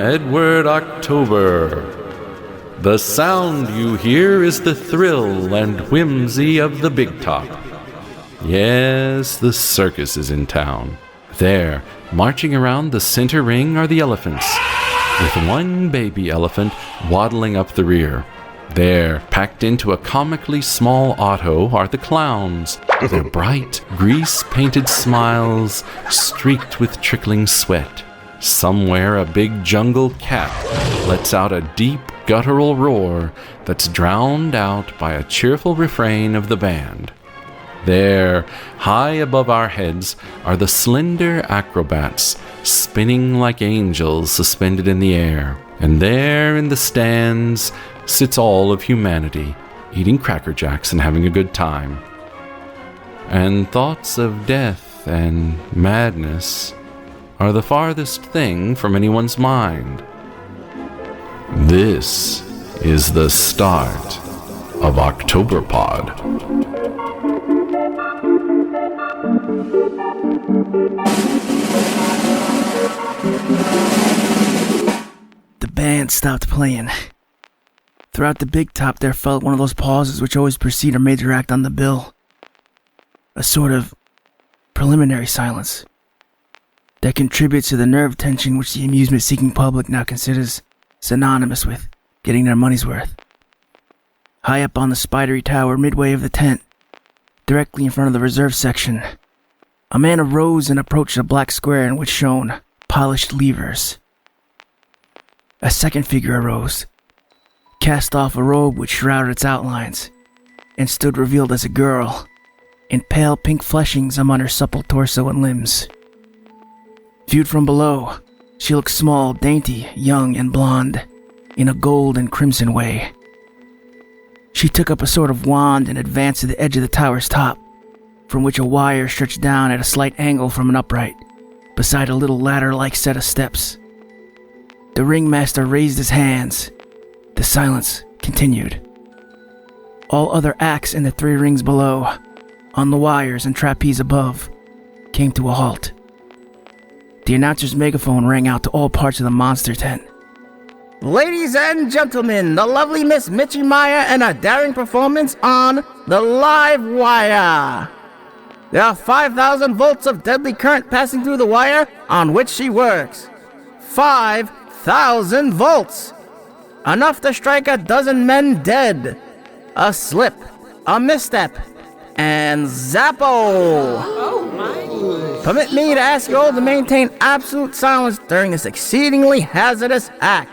Edward October. The sound you hear is the thrill and whimsy of the big top. Yes, the circus is in town. There, marching around the center ring are the elephants, with one baby elephant waddling up the rear. There, packed into a comically small auto, are the clowns, their bright, grease-painted smiles streaked with trickling sweat. Somewhere a big jungle cat lets out a deep, guttural roar that's drowned out by a cheerful refrain of the band. There, high above our heads, are the slender acrobats, spinning like angels suspended in the air. And there in the stands sits all of humanity, eating Cracker Jacks and having a good time. And thoughts of death and madness are the farthest thing from anyone's mind. This is the start of Octoberpod. The band stopped playing. Throughout the big top there felt one of those pauses which always precede a major act on the bill. A sort of preliminary silence that contributes to the nerve tension which the amusement-seeking public now considers synonymous with getting their money's worth. High up on the spidery tower midway of the tent, directly in front of the reserve section, a man arose and approached a black square in which shone polished levers. A second figure arose, cast off a robe which shrouded its outlines, and stood revealed as a girl, in pale pink fleshings among her supple torso and limbs. Viewed from below, she looked small, dainty, young, and blonde, in a gold and crimson way. She took up a sort of wand and advanced to the edge of the tower's top, from which a wire stretched down at a slight angle from an upright, beside a little ladder-like set of steps. The Ringmaster raised his hands. The silence continued. All other acts in the three rings below, on the wires and trapeze above, came to a halt. The announcer's megaphone rang out to all parts of the monster tent. Ladies and gentlemen, the lovely Miss Mitchie Maya and a daring performance on the live wire. There are 5,000 volts of deadly current passing through the wire on which she works. 5,000 volts! Enough to strike a dozen men dead. A slip, a misstep, and zappo! Oh my. Permit me to ask you all to maintain absolute silence during this exceedingly hazardous act.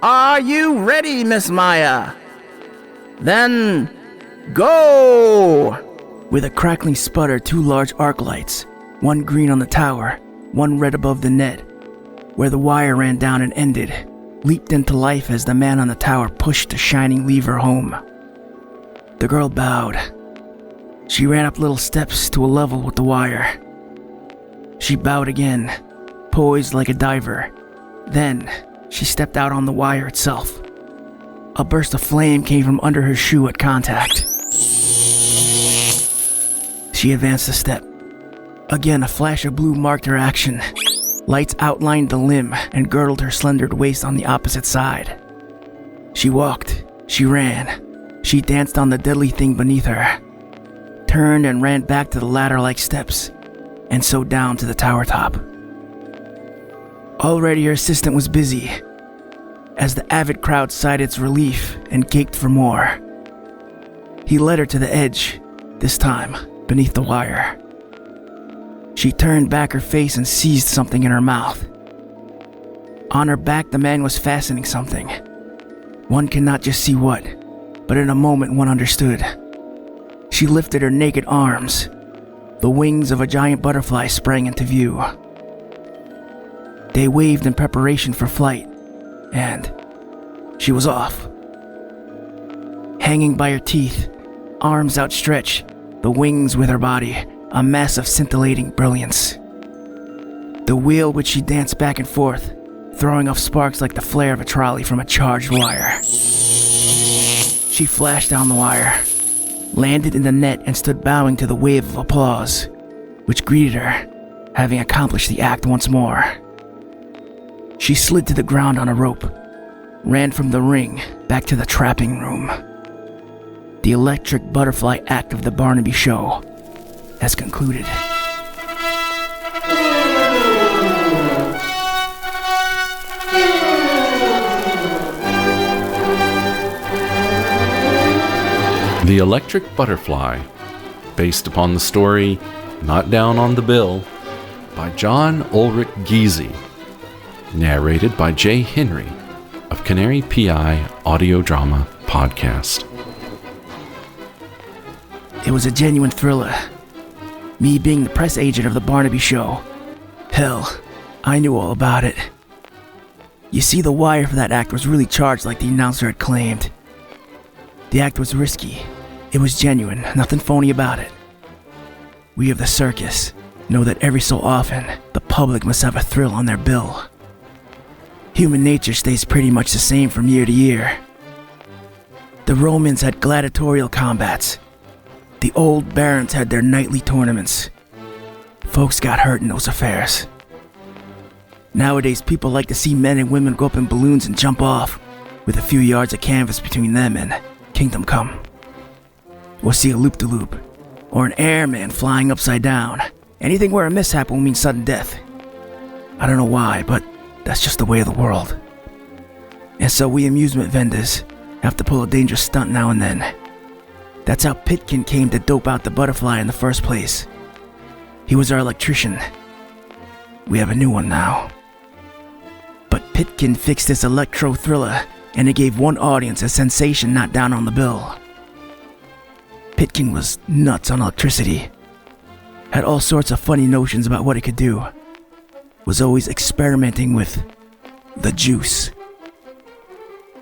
Are you ready, Miss Maya? Then, go! With a crackling sputter, two large arc lights, one green on the tower, one red above the net, where the wire ran down and ended, leaped into life as the man on the tower pushed the shining lever home. The girl bowed. She ran up little steps to a level with the wire. She bowed again, poised like a diver. Then, she stepped out on the wire itself. A burst of flame came from under her shoe at contact. She advanced a step. Again, a flash of blue marked her action. Lights outlined the limb and girdled her slender waist on the opposite side. She walked, she ran, she danced on the deadly thing beneath her, turned and ran back to the ladder-like steps, and so down to the tower top. Already her assistant was busy, as the avid crowd sighed its relief and gaped for more. He led her to the edge, this time beneath the wire. She turned back her face and seized something in her mouth. On her back, the man was fastening something. One cannot just see what, but in a moment one understood. She lifted her naked arms. The wings of a giant butterfly sprang into view. They waved in preparation for flight, and she was off. Hanging by her teeth, arms outstretched, the wings with her body, a mass of scintillating brilliance. The wheel which she danced back and forth, throwing off sparks like the flare of a trolley from a charged wire. She flashed down the wire, landed in the net and stood bowing to the wave of applause, which greeted her, having accomplished the act once more. She slid to the ground on a rope, ran from the ring back to the trapping room. The electric butterfly act of the Barnaby show has concluded. The Electric Butterfly, based upon the story Not Down on the Bill by John Ulrich Giese, narrated by Jay Henry of Canary PI Audio Drama Podcast. It was a genuine thriller. Me being the press agent of the Barnaby show. Hell, I knew all about it. You see, the wire for that act was really charged like the announcer had claimed. The act was risky. It was genuine, nothing phony about it. We of the circus know that every so often, the public must have a thrill on their bill. Human nature stays pretty much the same from year to year. The Romans had gladiatorial combats. The old barons had their nightly tournaments. Folks got hurt in those affairs. Nowadays, people like to see men and women go up in balloons and jump off, with a few yards of canvas between them and Kingdom Come. Or see a loop-de-loop, or an airman flying upside down. Anything where a mishap will mean sudden death. I don't know why, but that's just the way of the world. And so we amusement vendors have to pull a dangerous stunt now and then. That's how Pitkin came to dope out the butterfly in the first place. He was our electrician. We have a new one now. But Pitkin fixed this electro thriller, and it gave one audience a sensation not down on the bill. Pitkin was nuts on electricity. Had all sorts of funny notions about what it could do. Was always experimenting with the juice.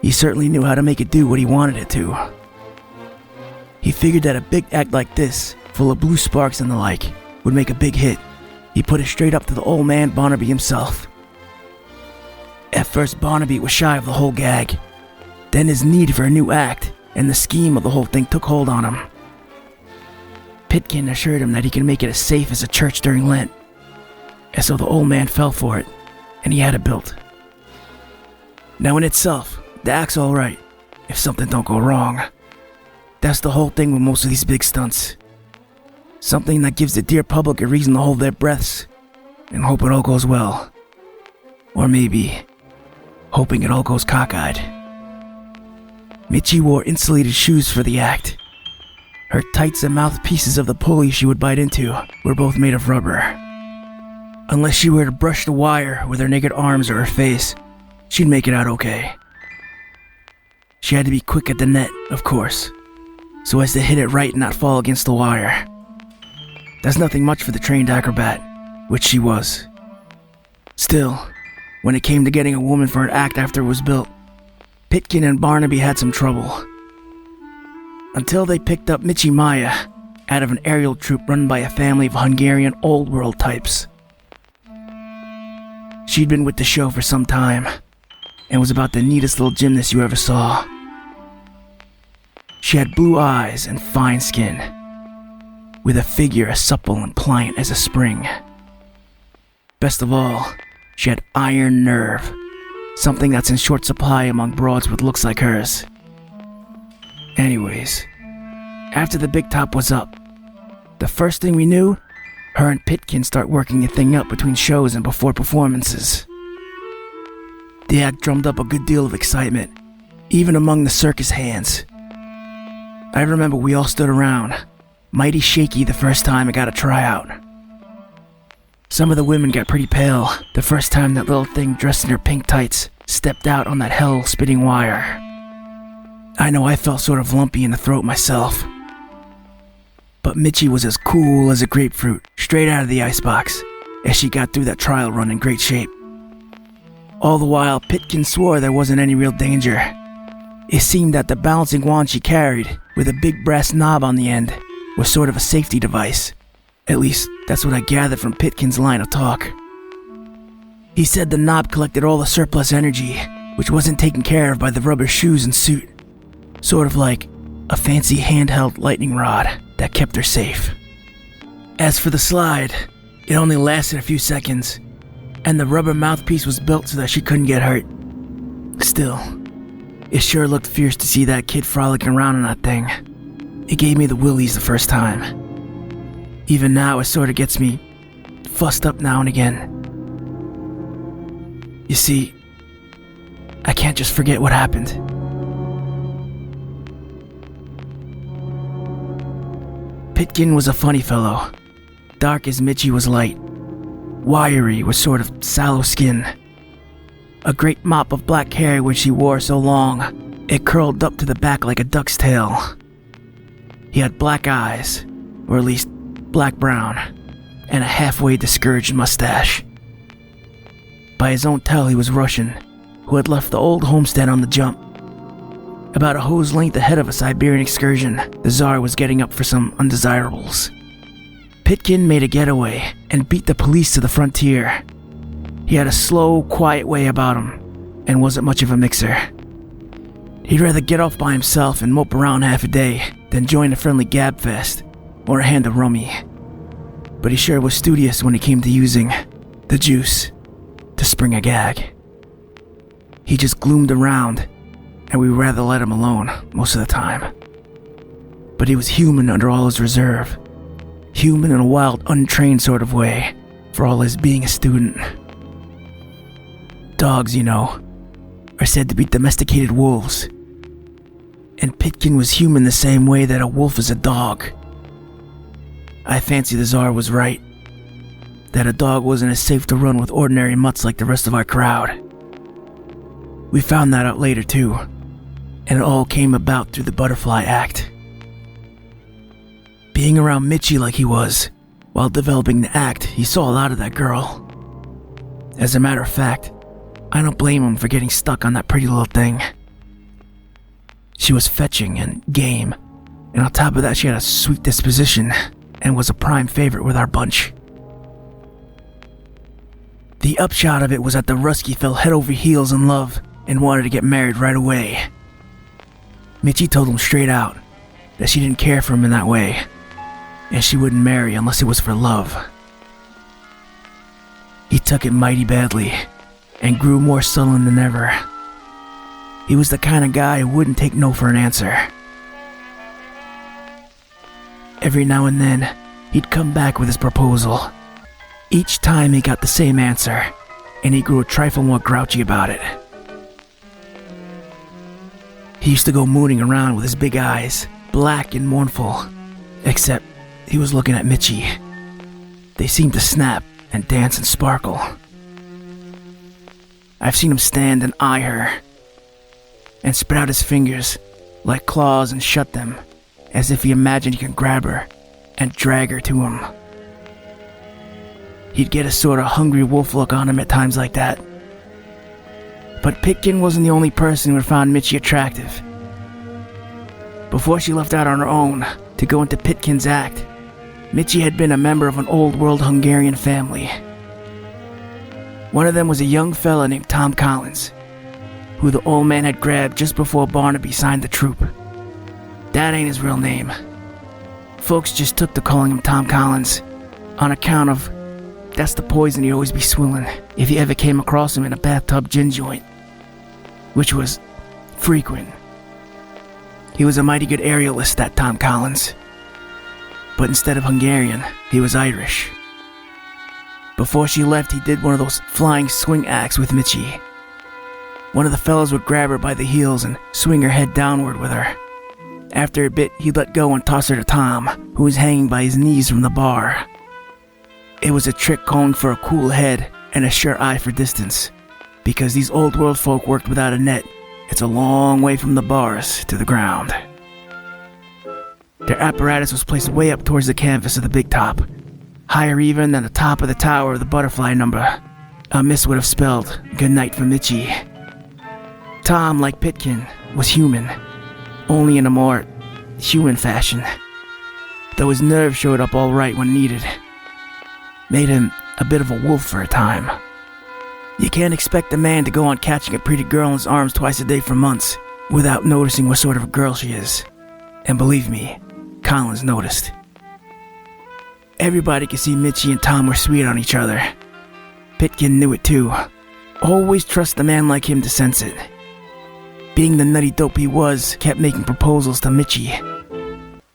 He certainly knew how to make it do what he wanted it to. He figured that a big act like this, full of blue sparks and the like, would make a big hit. He put it straight up to the old man Barnaby himself. At first, Barnaby was shy of the whole gag. Then his need for a new act and the scheme of the whole thing took hold on him. Pitkin assured him that he could make it as safe as a church during Lent. And so the old man fell for it, and he had it built. Now in itself, the act's alright, if something don't go wrong. That's the whole thing with most of these big stunts. Something that gives the dear public a reason to hold their breaths and hope it all goes well. Or maybe, hoping it all goes cockeyed. Mitchie wore insulated shoes for the act. Her tights and mouthpieces of the pulley she would bite into were both made of rubber. Unless she were to brush the wire with her naked arms or her face, she'd make it out okay. She had to be quick at the net, of course, so as to hit it right and not fall against the wire. That's nothing much for the trained acrobat, which she was. Still, when it came to getting a woman for an act after it was built, Pitkin and Barnaby had some trouble. Until they picked up Michi Maya out of an aerial troupe run by a family of Hungarian old world types. She'd been with the show for some time and was about the neatest little gymnast you ever saw. She had blue eyes and fine skin, with a figure as supple and pliant as a spring. Best of all, she had iron nerve, something that's in short supply among broads with looks like hers. Anyways, after the big top was up, the first thing we knew, her and Pitkin start working the thing up between shows and before performances. The act drummed up a good deal of excitement, even among the circus hands. I remember we all stood around, mighty shaky the first time it got a tryout. Some of the women got pretty pale the first time that little thing dressed in her pink tights stepped out on that hell-spitting wire. I know I felt sort of lumpy in the throat myself. But Mitchie was as cool as a grapefruit, straight out of the icebox, as she got through that trial run in great shape. All the while, Pitkin swore there wasn't any real danger. It seemed that the balancing wand she carried, with a big brass knob on the end, was sort of a safety device. At least, that's what I gathered from Pitkin's line of talk. He said the knob collected all the surplus energy, which wasn't taken care of by the rubber shoes and suit. Sort of like a fancy handheld lightning rod that kept her safe. As for the slide, it only lasted a few seconds, and the rubber mouthpiece was built so that she couldn't get hurt. Still, it sure looked fierce to see that kid frolicking around in that thing. It gave me the willies the first time. Even now, it sort of gets me fussed up now and again. You see, I can't just forget what happened. Pitkin was a funny fellow. Dark as Mitchie was light. Wiry with sort of sallow skin. A great mop of black hair which he wore so long, it curled up to the back like a duck's tail. He had black eyes, or at least black-brown, and a halfway discouraged mustache. By his own tell, he was Russian, who had left the old homestead on the jump. About a hose length ahead of a Siberian excursion, the Tsar was getting up for some undesirables. Pitkin made a getaway and beat the police to the frontier. He had a slow, quiet way about him, and wasn't much of a mixer. He'd rather get off by himself and mope around half a day than join a friendly gab fest or a hand of rummy. But he sure was studious when it came to using the juice to spring a gag. He just gloomed around, and we'd rather let him alone most of the time. But he was human under all his reserve. Human in a wild, untrained sort of way, for all his being a student. Dogs, you know, are said to be domesticated wolves. And Pitkin was human the same way that a wolf is a dog. I fancy the Tsar was right. That a dog wasn't as safe to run with ordinary mutts like the rest of our crowd. We found that out later too, and it all came about through the Butterfly Act. Being around Mitchie like he was, while developing the act, he saw a lot of that girl. As a matter of fact, I don't blame him for getting stuck on that pretty little thing. She was fetching and game, and on top of that she had a sweet disposition and was a prime favorite with our bunch. The upshot of it was that the Rusky fell head over heels in love and wanted to get married right away. Mitchie told him straight out that she didn't care for him in that way, and she wouldn't marry unless it was for love. He took it mighty badly and grew more sullen than ever. He was the kind of guy who wouldn't take no for an answer. Every now and then, he'd come back with his proposal. Each time he got the same answer, and he grew a trifle more grouchy about it. He used to go mooning around with his big eyes, black and mournful, except he was looking at Mitchie. They seemed to snap and dance and sparkle. I've seen him stand and eye her, and spread out his fingers like claws and shut them, as if he imagined he could grab her and drag her to him. He'd get a sort of hungry wolf look on him at times like that. But Pitkin wasn't the only person who had found Mitchie attractive. Before she left out on her own to go into Pitkin's act, Mitchie had been a member of an old world Hungarian family. One of them was a young fella named Tom Collins, who the old man had grabbed just before Barnaby signed the troupe. That ain't his real name. Folks just took to calling him Tom Collins on account of that's the poison he'd always be swilling if you ever came across him in a bathtub gin joint, which was frequent. He was a mighty good aerialist, that Tom Collins. But instead of Hungarian, he was Irish. Before she left, he did one of those flying swing acts with Mitchie. One of the fellas would grab her by the heels and swing her head downward with her. After a bit, he'd let go and toss her to Tom, who was hanging by his knees from the bar. It was a trick calling for a cool head and a sure eye for distance, because these old world folk worked without a net. It's a long way from the bars to the ground. Their apparatus was placed way up towards the canvas of the big top, higher even than the top of the tower of the butterfly number. A miss would have spelled good night for Mitchie. Tom, like Pitkin, was human, only in a more human fashion, though his nerve showed up all right when needed. Made him a bit of a wolf for a time. You can't expect a man to go on catching a pretty girl in his arms twice a day for months without noticing what sort of a girl she is. And believe me, Collins noticed. Everybody could see Mitchie and Tom were sweet on each other. Pitkin knew it too. Always trust a man like him to sense it. Being the nutty dope he was, kept making proposals to Mitchie.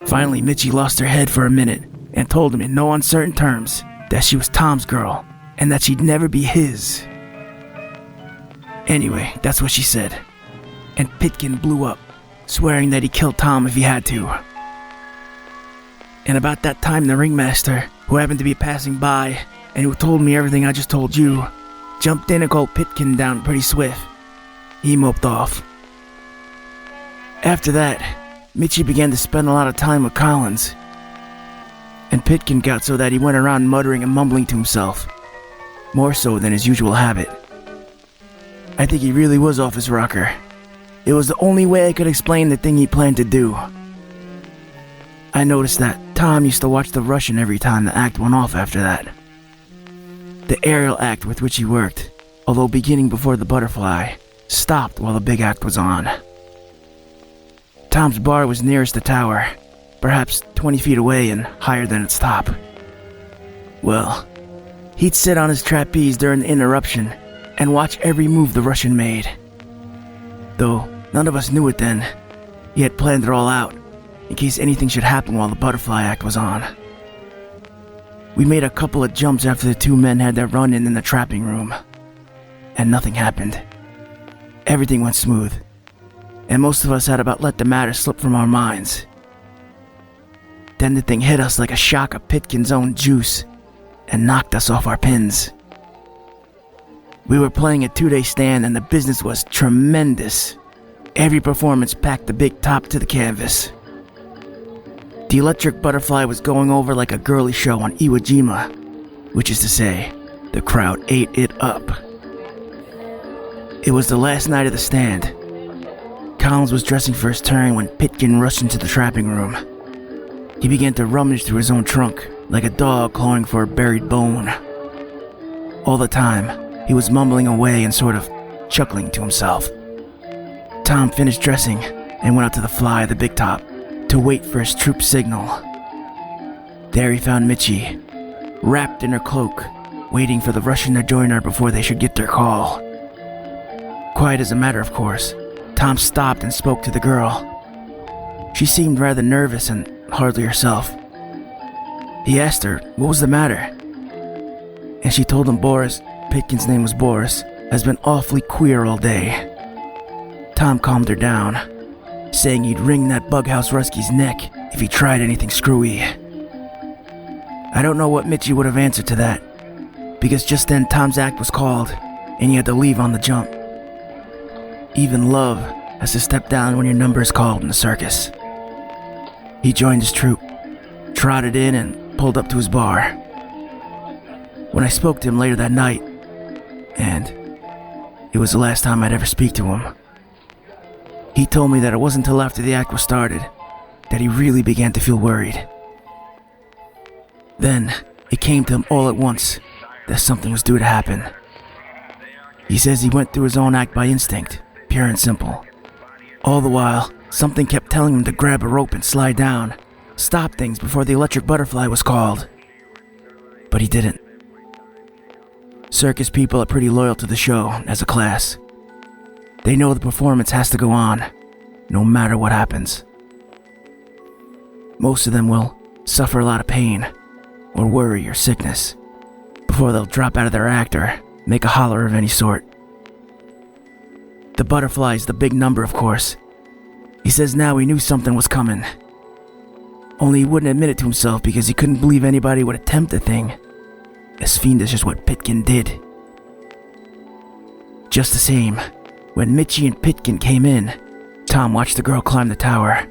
Finally, Mitchie lost her head for a minute and told him in no uncertain terms that she was Tom's girl and that she'd never be his. Anyway, that's what she said. And Pitkin blew up, swearing that he'd kill Tom if he had to. And about that time, the ringmaster, who happened to be passing by and who told me everything I just told you, jumped in and called Pitkin down pretty swift. He moped off. After that, Mitchie began to spend a lot of time with Collins. And Pitkin got so that he went around muttering and mumbling to himself, more so than his usual habit. I think he really was off his rocker. It was the only way I could explain the thing he planned to do. I noticed that Tom used to watch the Russian every time the act went off after that. The aerial act with which he worked, although beginning before the butterfly, stopped while the big act was on. Tom's bar was nearest the tower, perhaps 20 feet away and higher than its top. Well, he'd sit on his trapeze during the interruption and watch every move the Russian made. Though none of us knew it then, he had planned it all out, in case anything should happen while the butterfly act was on. We made a couple of jumps after the two men had their run-in the trapping room, and nothing happened. Everything went smooth, and most of us had about let the matter slip from our minds. Then the thing hit us like a shock of Pitkin's own juice, and knocked us off our pins. We were playing a 2-day stand and the business was tremendous. Every performance packed the big top to the canvas. The electric butterfly was going over like a girly show on Iwo Jima, which is to say, the crowd ate it up. It was the last night of the stand. Collins was dressing for his turn when Pitkin rushed into the trapping room. He began to rummage through his own trunk, like a dog clawing for a buried bone. All the time, he was mumbling away and sort of chuckling to himself. Tom finished dressing and went out to the fly, the big top, to wait for his troop signal. There he found Mitchie, wrapped in her cloak, waiting for the Russian to join her before they should get their call. Quite as a matter of course, Tom stopped and spoke to the girl. She seemed rather nervous and hardly herself. He asked her what was the matter, and she told him Boris, Pitkin's name was Boris, has been awfully queer all day. Tom calmed her down, saying he'd wring that bughouse Rusky's neck if he tried anything screwy. I don't know what Mitchie would have answered to that, because just then Tom's act was called, and he had to leave on the jump. Even love has to step down when your number is called in the circus. He joined his troupe, trotted in, and pulled up to his bar. When I spoke to him later that night, and it was the last time I'd ever speak to him, he told me that it wasn't until after the act was started that he really began to feel worried. Then, it came to him all at once that something was due to happen. He says he went through his own act by instinct, pure and simple. All the while, something kept telling him to grab a rope and slide down, stop things before the electric butterfly was called. But he didn't. Circus people are pretty loyal to the show as a class. They know the performance has to go on, no matter what happens. Most of them will suffer a lot of pain, or worry or sickness, before they'll drop out of their act or make a holler of any sort. The butterfly's the big number, of course. He says now he knew something was coming. Only he wouldn't admit it to himself because he couldn't believe anybody would attempt the thing as fiendish as what Pitkin did. Just the same, when Mitchie and Pitkin came in, Tom watched the girl climb the tower,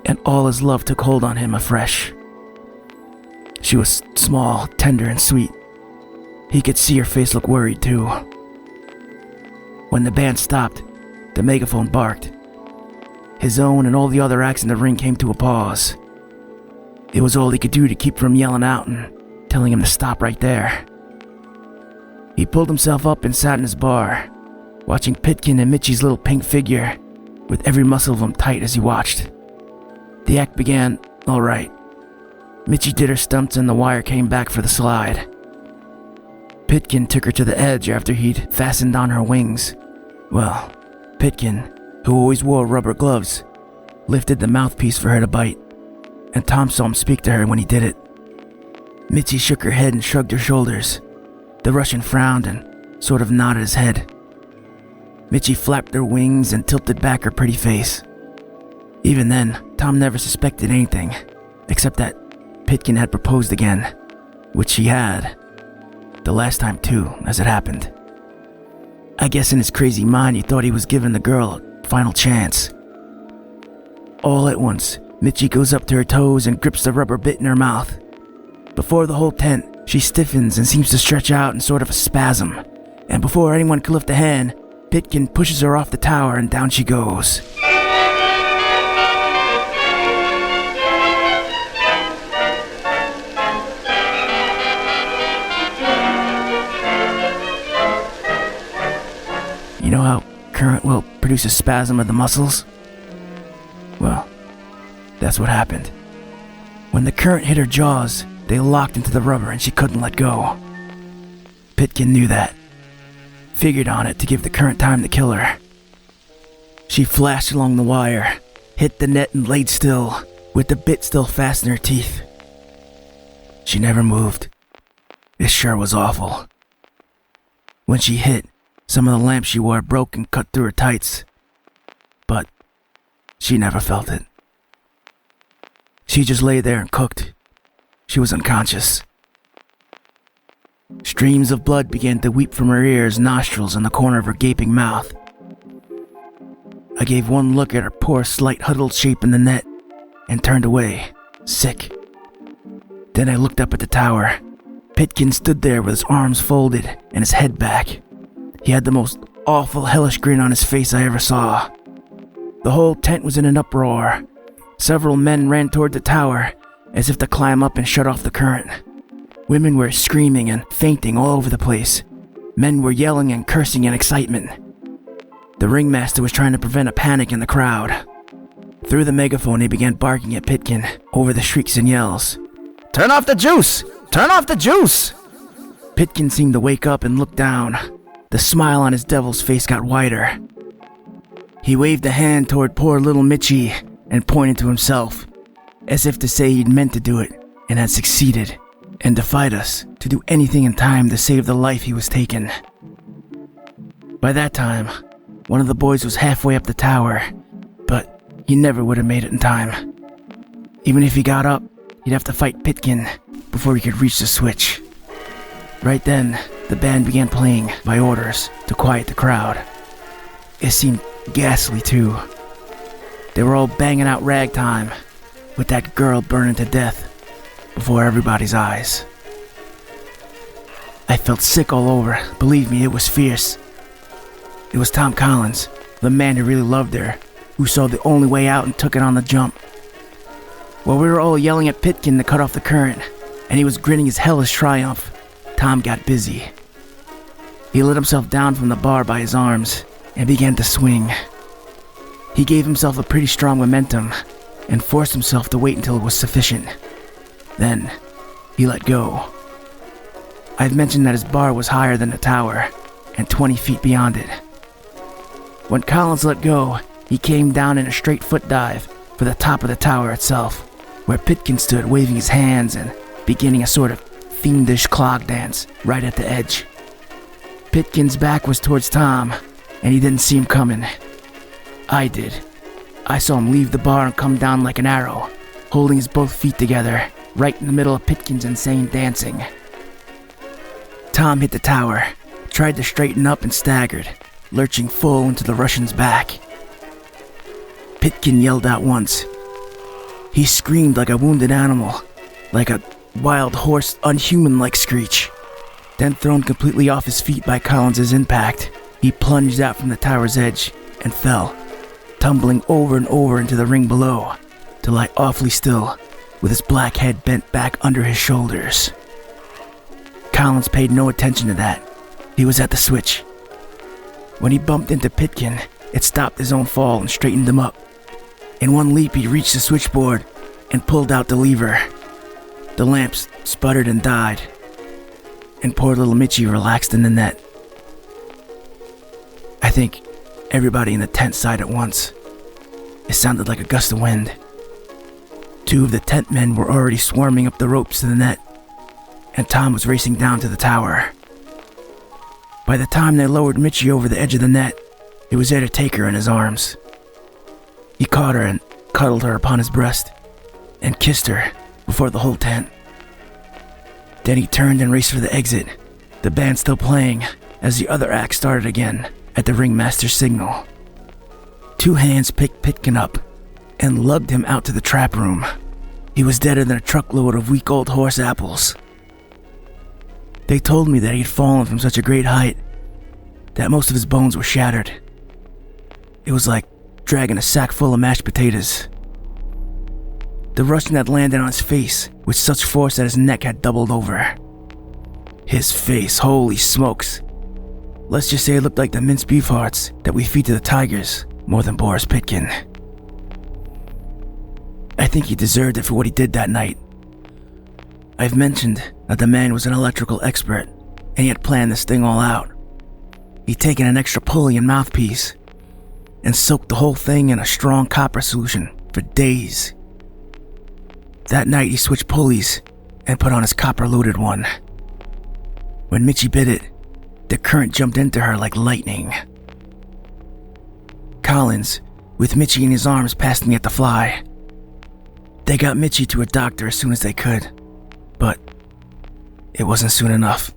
and all his love took hold on him afresh. She was small, tender, and sweet. He could see her face look worried, too. When the band stopped, the megaphone barked. His own and all the other acts in the ring came to a pause. It was all he could do to keep from yelling out and telling him to stop right there. He pulled himself up and sat in his bar, watching Pitkin and Mitchie's little pink figure, with every muscle of him tight as he watched. The act began all right. Mitchie did her stunts and the wire came back for the slide. Pitkin took her to the edge after he'd fastened on her wings. Well, Pitkin, who always wore rubber gloves, lifted the mouthpiece for her to bite, and Tom saw him speak to her when he did it. Mitzi shook her head and shrugged her shoulders. The Russian frowned and sort of nodded his head. Mitzi flapped her wings and tilted back her pretty face. Even then, Tom never suspected anything, except that Pitkin had proposed again, which he had. The last time too, as it happened. I guess in his crazy mind he thought he was giving the girl a final chance. All at once, Mitzi goes up to her toes and grips the rubber bit in her mouth. Before the whole tent, she stiffens and seems to stretch out in sort of a spasm. And before anyone can lift a hand, Pitkin pushes her off the tower and down she goes. You know how current will produce a spasm of the muscles? Well, that's what happened. When the current hit her jaws, they locked into the rubber and she couldn't let go. Pitkin knew that. Figured on it to give the current time to kill her. She flashed along the wire, hit the net and laid still, with the bit still fast in her teeth. She never moved. It sure was awful. When she hit, some of the lamps she wore broke and cut through her tights. But she never felt it. She just lay there and cooked. She was unconscious. Streams of blood began to weep from her ears, nostrils, and the corner of her gaping mouth. I gave one look at her poor, slight, huddled shape in the net and turned away, sick. Then I looked up at the tower. Pitkin stood there with his arms folded and his head back. He had the most awful, hellish grin on his face I ever saw. The whole tent was in an uproar. Several men ran toward the tower, as if to climb up and shut off the current. Women were screaming and fainting all over the place. Men were yelling and cursing in excitement. The ringmaster was trying to prevent a panic in the crowd. Through the megaphone, he began barking at Pitkin over the shrieks and yells. Turn off the juice! Turn off the juice! Pitkin seemed to wake up and look down. The smile on his devil's face got wider. He waved a hand toward poor little Mitchie and pointed to himself, as if to say he'd meant to do it and had succeeded, and defied us to do anything in time to save the life he was taking. By that time, one of the boys was halfway up the tower, but he never would have made it in time. Even if he got up, he'd have to fight Pitkin before he could reach the switch. Right then, the band began playing by orders to quiet the crowd. It seemed ghastly too. They were all banging out ragtime, with that girl burning to death before everybody's eyes. I felt sick all over. Believe me, it was fierce. It was Tom Collins, the man who really loved her, who saw the only way out and took it on the jump. While we were all yelling at Pitkin to cut off the current, and he was grinning his hellish triumph, Tom got busy. He let himself down from the bar by his arms and began to swing. He gave himself a pretty strong momentum and forced himself to wait until it was sufficient. Then, he let go. I've mentioned that his bar was higher than the tower and 20 feet beyond it. When Collins let go, he came down in a straight foot dive for the top of the tower itself, where Pitkin stood waving his hands and beginning a sort of fiendish clog dance right at the edge. Pitkin's back was towards Tom, and he didn't see him coming. I did. I saw him leave the bar and come down like an arrow, holding his both feet together, right in the middle of Pitkin's insane dancing. Tom hit the tower, tried to straighten up and staggered, lurching full into the Russian's back. Pitkin yelled out once. He screamed like a wounded animal, like a wild horse, unhuman-like screech. Then thrown completely off his feet by Collins's impact, he plunged out from the tower's edge and fell, tumbling over and over into the ring below, to lie awfully still, with his black head bent back under his shoulders. Collins paid no attention to that. He was at the switch. When he bumped into Pitkin, it stopped his own fall and straightened him up. In one leap, he reached the switchboard and pulled out the lever. The lamps sputtered and died. and poor little Mitchie relaxed in the net. I think everybody in the tent sighed at once. It sounded like a gust of wind. 2 of the tent men were already swarming up the ropes to the net, and Tom was racing down to the tower. By the time they lowered Mitchie over the edge of the net, he was there to take her in his arms. He caught her and cuddled her upon his breast, and kissed her before the whole tent. Then he turned and raced for the exit, the band still playing as the other act started again at the Ringmaster's signal. 2 hands picked Pitkin up and lugged him out to the trap room. He was deader than a truckload of week-old horse apples. They told me that he'd fallen from such a great height that most of his bones were shattered. It was like dragging a sack full of mashed potatoes. The Russian had landed on his face with such force that his neck had doubled over. His face, holy smokes. Let's just say it looked like the minced beef hearts that we feed to the tigers more than Boris Pitkin. I think he deserved it for what he did that night. I've mentioned that the man was an electrical expert, and he had planned this thing all out. He'd taken an extra pulley and mouthpiece, and soaked the whole thing in a strong copper solution for days. That night he switched pulleys and put on his copper-loaded one. When Mitchie bit it, the current jumped into her like lightning. Collins, with Mitchie in his arms, passed me at the fly. They got Mitchie to a doctor as soon as they could, but it wasn't soon enough.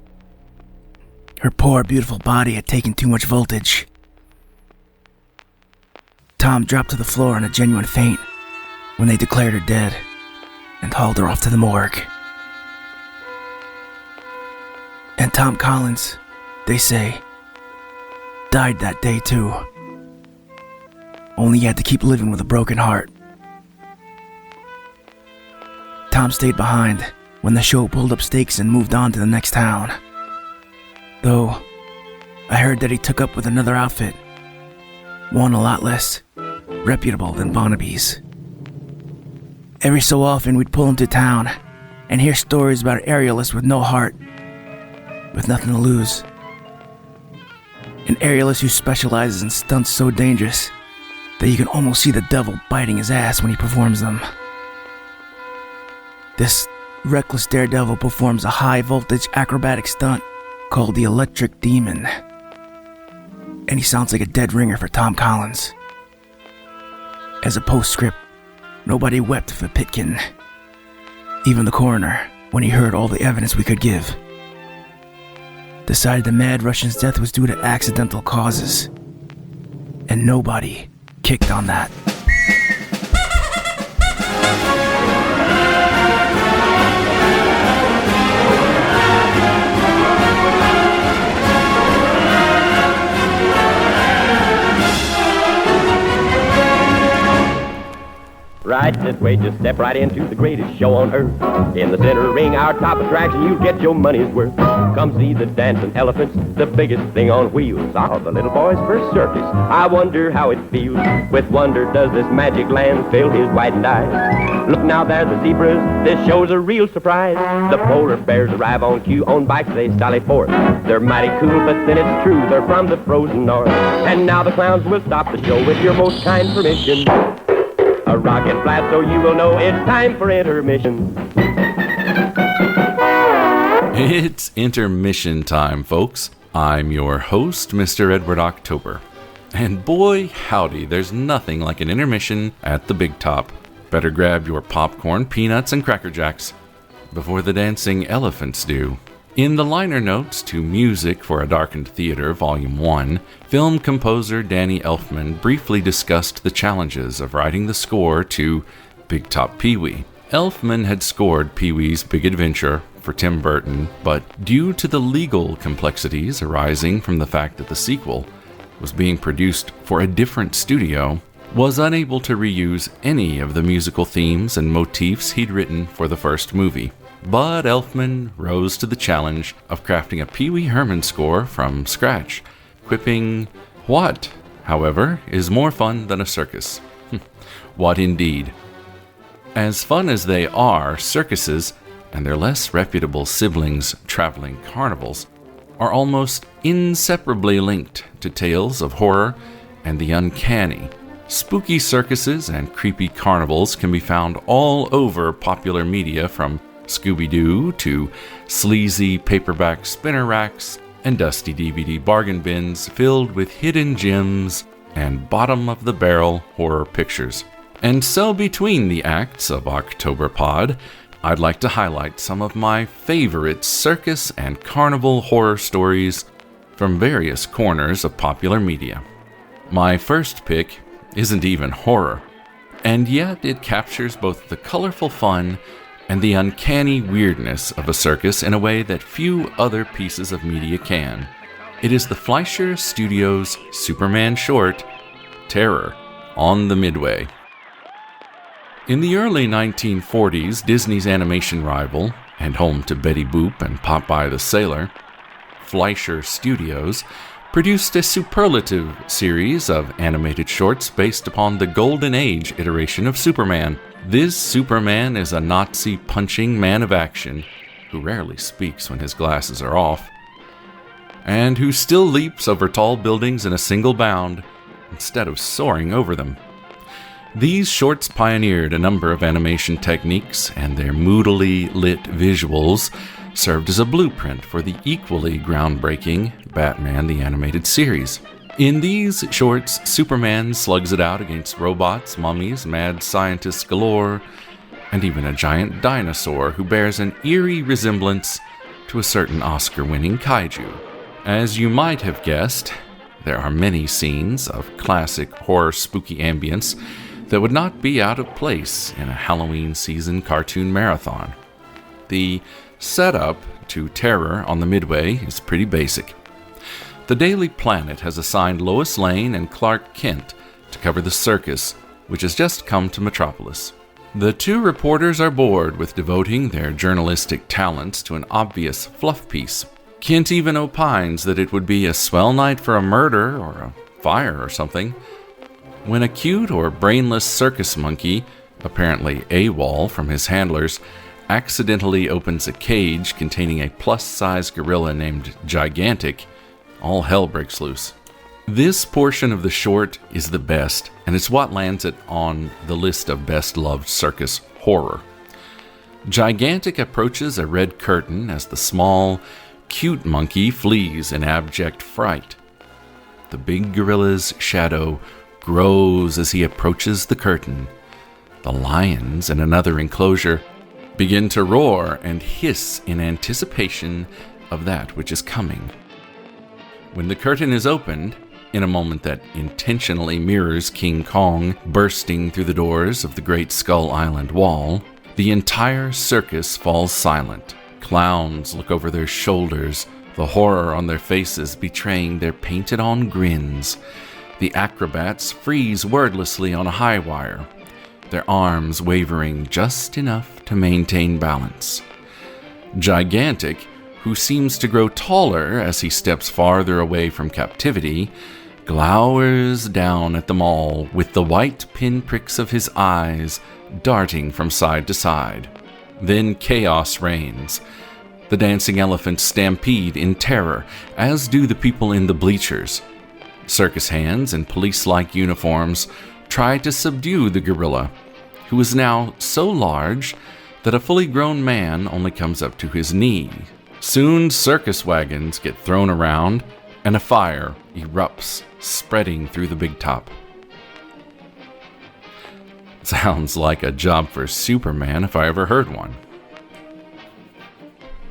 Her poor, beautiful body had taken too much voltage. Tom dropped to the floor in a genuine faint when they declared her dead and hauled her off to the morgue. And Tom Collins, they say, died that day too. Only he had to keep living with a broken heart. Tom stayed behind when the show pulled up stakes and moved on to the next town. Though, I heard that he took up with another outfit, one a lot less reputable than Barnaby's. Every so often we'd pull him to town and hear stories about aerialists with no heart, with nothing to lose. An aerialist who specializes in stunts so dangerous that you can almost see the devil biting his ass when he performs them. This reckless daredevil performs a high-voltage acrobatic stunt called the Electric Demon. And he sounds like a dead ringer for Tom Collins. As a postscript, nobody wept for Pitkin. Even the coroner, when he heard all the evidence we could give, decided the mad Russian's death was due to accidental causes. And nobody kicked on that. Right this way, just step right into the greatest show on earth. In the center ring, our top attraction, you'll get your money's worth. Come see the dancing elephants, the biggest thing on wheels. All the little boys' first circus. I wonder how it feels. With wonder does this magic land fill his widened eyes. Look now, there the zebras, this show's a real surprise. The polar bears arrive on cue, on bikes they sally forth. They're mighty cool, but then it's true, they're from the frozen north. And now the clowns will stop the show with your most kind permission. A rocket blast so you will know it's time for intermission. It's intermission time, folks. I'm your host, Mr. Edward October. And boy, howdy, there's nothing like an intermission at the Big Top. Better grab your popcorn, peanuts, and Cracker Jacks before the dancing elephants do. In the liner notes to Music for a Darkened Theater, Volume 1, film composer Danny Elfman briefly discussed the challenges of writing the score to Big Top Pee-wee. Elfman had scored Pee-wee's Big Adventure for Tim Burton, but due to the legal complexities arising from the fact that the sequel was being produced for a different studio, was unable to reuse any of the musical themes and motifs he'd written for the first movie. But Elfman rose to the challenge of crafting a Pee Wee Herman score from scratch, quipping, "What, however, is more fun than a circus?" What indeed. As fun as they are, circuses, and their less reputable siblings, traveling carnivals, are almost inseparably linked to tales of horror and the uncanny. Spooky circuses and creepy carnivals can be found all over popular media, from Scooby-Doo to sleazy paperback spinner racks and dusty DVD bargain bins filled with hidden gems and bottom-of-the-barrel horror pictures. And so between the acts of Octoberpod, I'd like to highlight some of my favorite circus and carnival horror stories from various corners of popular media. My first pick isn't even horror, and yet it captures both the colorful fun and the uncanny weirdness of a circus in a way that few other pieces of media can. It is the Fleischer Studios Superman short, Terror on the Midway. In the early 1940s, Disney's animation rival, and home to Betty Boop and Popeye the Sailor, Fleischer Studios produced a superlative series of animated shorts based upon the Golden Age iteration of Superman. This Superman is a Nazi-punching man of action who rarely speaks when his glasses are off, and who still leaps over tall buildings in a single bound instead of soaring over them. These shorts pioneered a number of animation techniques, and their moodily lit visuals served as a blueprint for the equally groundbreaking Batman the Animated Series. In these shorts, Superman slugs it out against robots, mummies, mad scientists galore, and even a giant dinosaur who bears an eerie resemblance to a certain Oscar-winning kaiju. As you might have guessed, there are many scenes of classic horror spooky ambience that would not be out of place in a Halloween season cartoon marathon. The setup to Terror on the Midway is pretty basic. The Daily Planet has assigned Lois Lane and Clark Kent to cover the circus, which has just come to Metropolis. The two reporters are bored with devoting their journalistic talents to an obvious fluff piece. Kent even opines that it would be a swell night for a murder or a fire or something, when a cute or brainless circus monkey, apparently AWOL from his handlers, accidentally opens a cage containing a plus-size gorilla named Gigantic, all hell breaks loose. This portion of the short is the best, and it's what lands it on the list of best-loved circus horror. Gigantic approaches a red curtain as the small, cute monkey flees in abject fright. The big gorilla's shadow grows as he approaches the curtain. The lions in another enclosure begin to roar and hiss in anticipation of that which is coming. When the curtain is opened, in a moment that intentionally mirrors King Kong bursting through the doors of the Great Skull Island wall, the entire circus falls silent. Clowns look over their shoulders, the horror on their faces betraying their painted-on grins. The acrobats freeze wordlessly on a high wire, their arms wavering just enough to maintain balance. Gigantic, who seems to grow taller as he steps farther away from captivity, glowers down at them all with the white pinpricks of his eyes darting from side to side. Then chaos reigns. The dancing elephants stampede in terror, as do the people in the bleachers. Circus hands in police-like uniforms try to subdue the gorilla, who is now so large that a fully grown man only comes up to his knee. Soon circus wagons get thrown around, and a fire erupts, spreading through the big top. Sounds like a job for Superman if I ever heard one.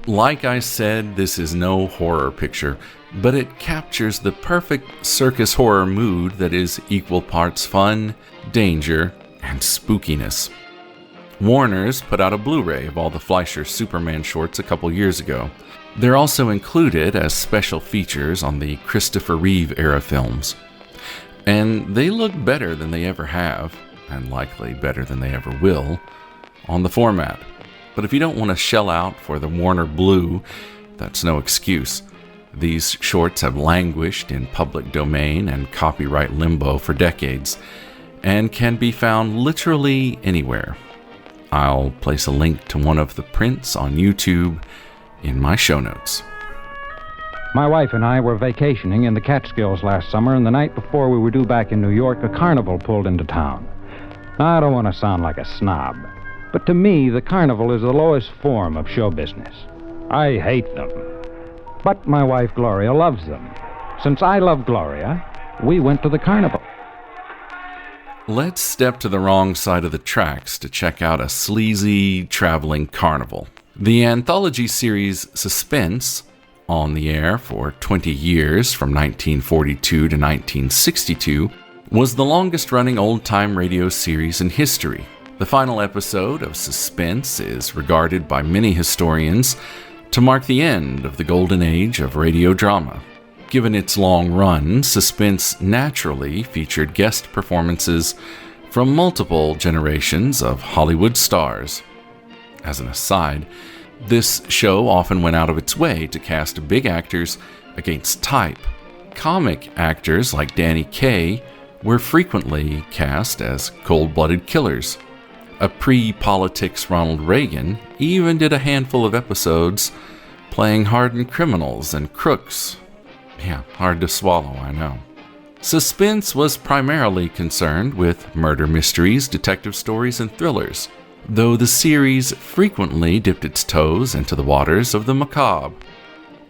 Like I said, this is no horror picture, but it captures the perfect circus horror mood that is equal parts fun, danger, and spookiness. Warner's put out a Blu-ray of all the Fleischer Superman shorts a couple years ago. They're also included as special features on the Christopher Reeve-era films. And they look better than they ever have, and likely better than they ever will, on the format. But if you don't want to shell out for the Warner Blue, that's no excuse. These shorts have languished in public domain and copyright limbo for decades, and can be found literally anywhere. I'll place a link to one of the prints on YouTube in my show notes. My wife and I were vacationing in the Catskills last summer, and the night before we were due back in New York, a carnival pulled into town. Now, I don't want to sound like a snob, but to me, the carnival is the lowest form of show business. I hate them. But my wife, Gloria, loves them. Since I love Gloria, we went to the carnival. Let's step to the wrong side of the tracks to check out a sleazy traveling carnival. The anthology series Suspense, on the air for 20 years from 1942 to 1962, was the longest-running old-time radio series in history. The final episode of Suspense is regarded by many historians to mark the end of the golden age of radio drama. Given its long run, Suspense naturally featured guest performances from multiple generations of Hollywood stars. As an aside, this show often went out of its way to cast big actors against type. Comic actors like Danny Kaye were frequently cast as cold-blooded killers. A pre-politics Ronald Reagan even did a handful of episodes playing hardened criminals and crooks. Yeah, hard to swallow, I know. Suspense was primarily concerned with murder mysteries, detective stories, and thrillers, though the series frequently dipped its toes into the waters of the macabre.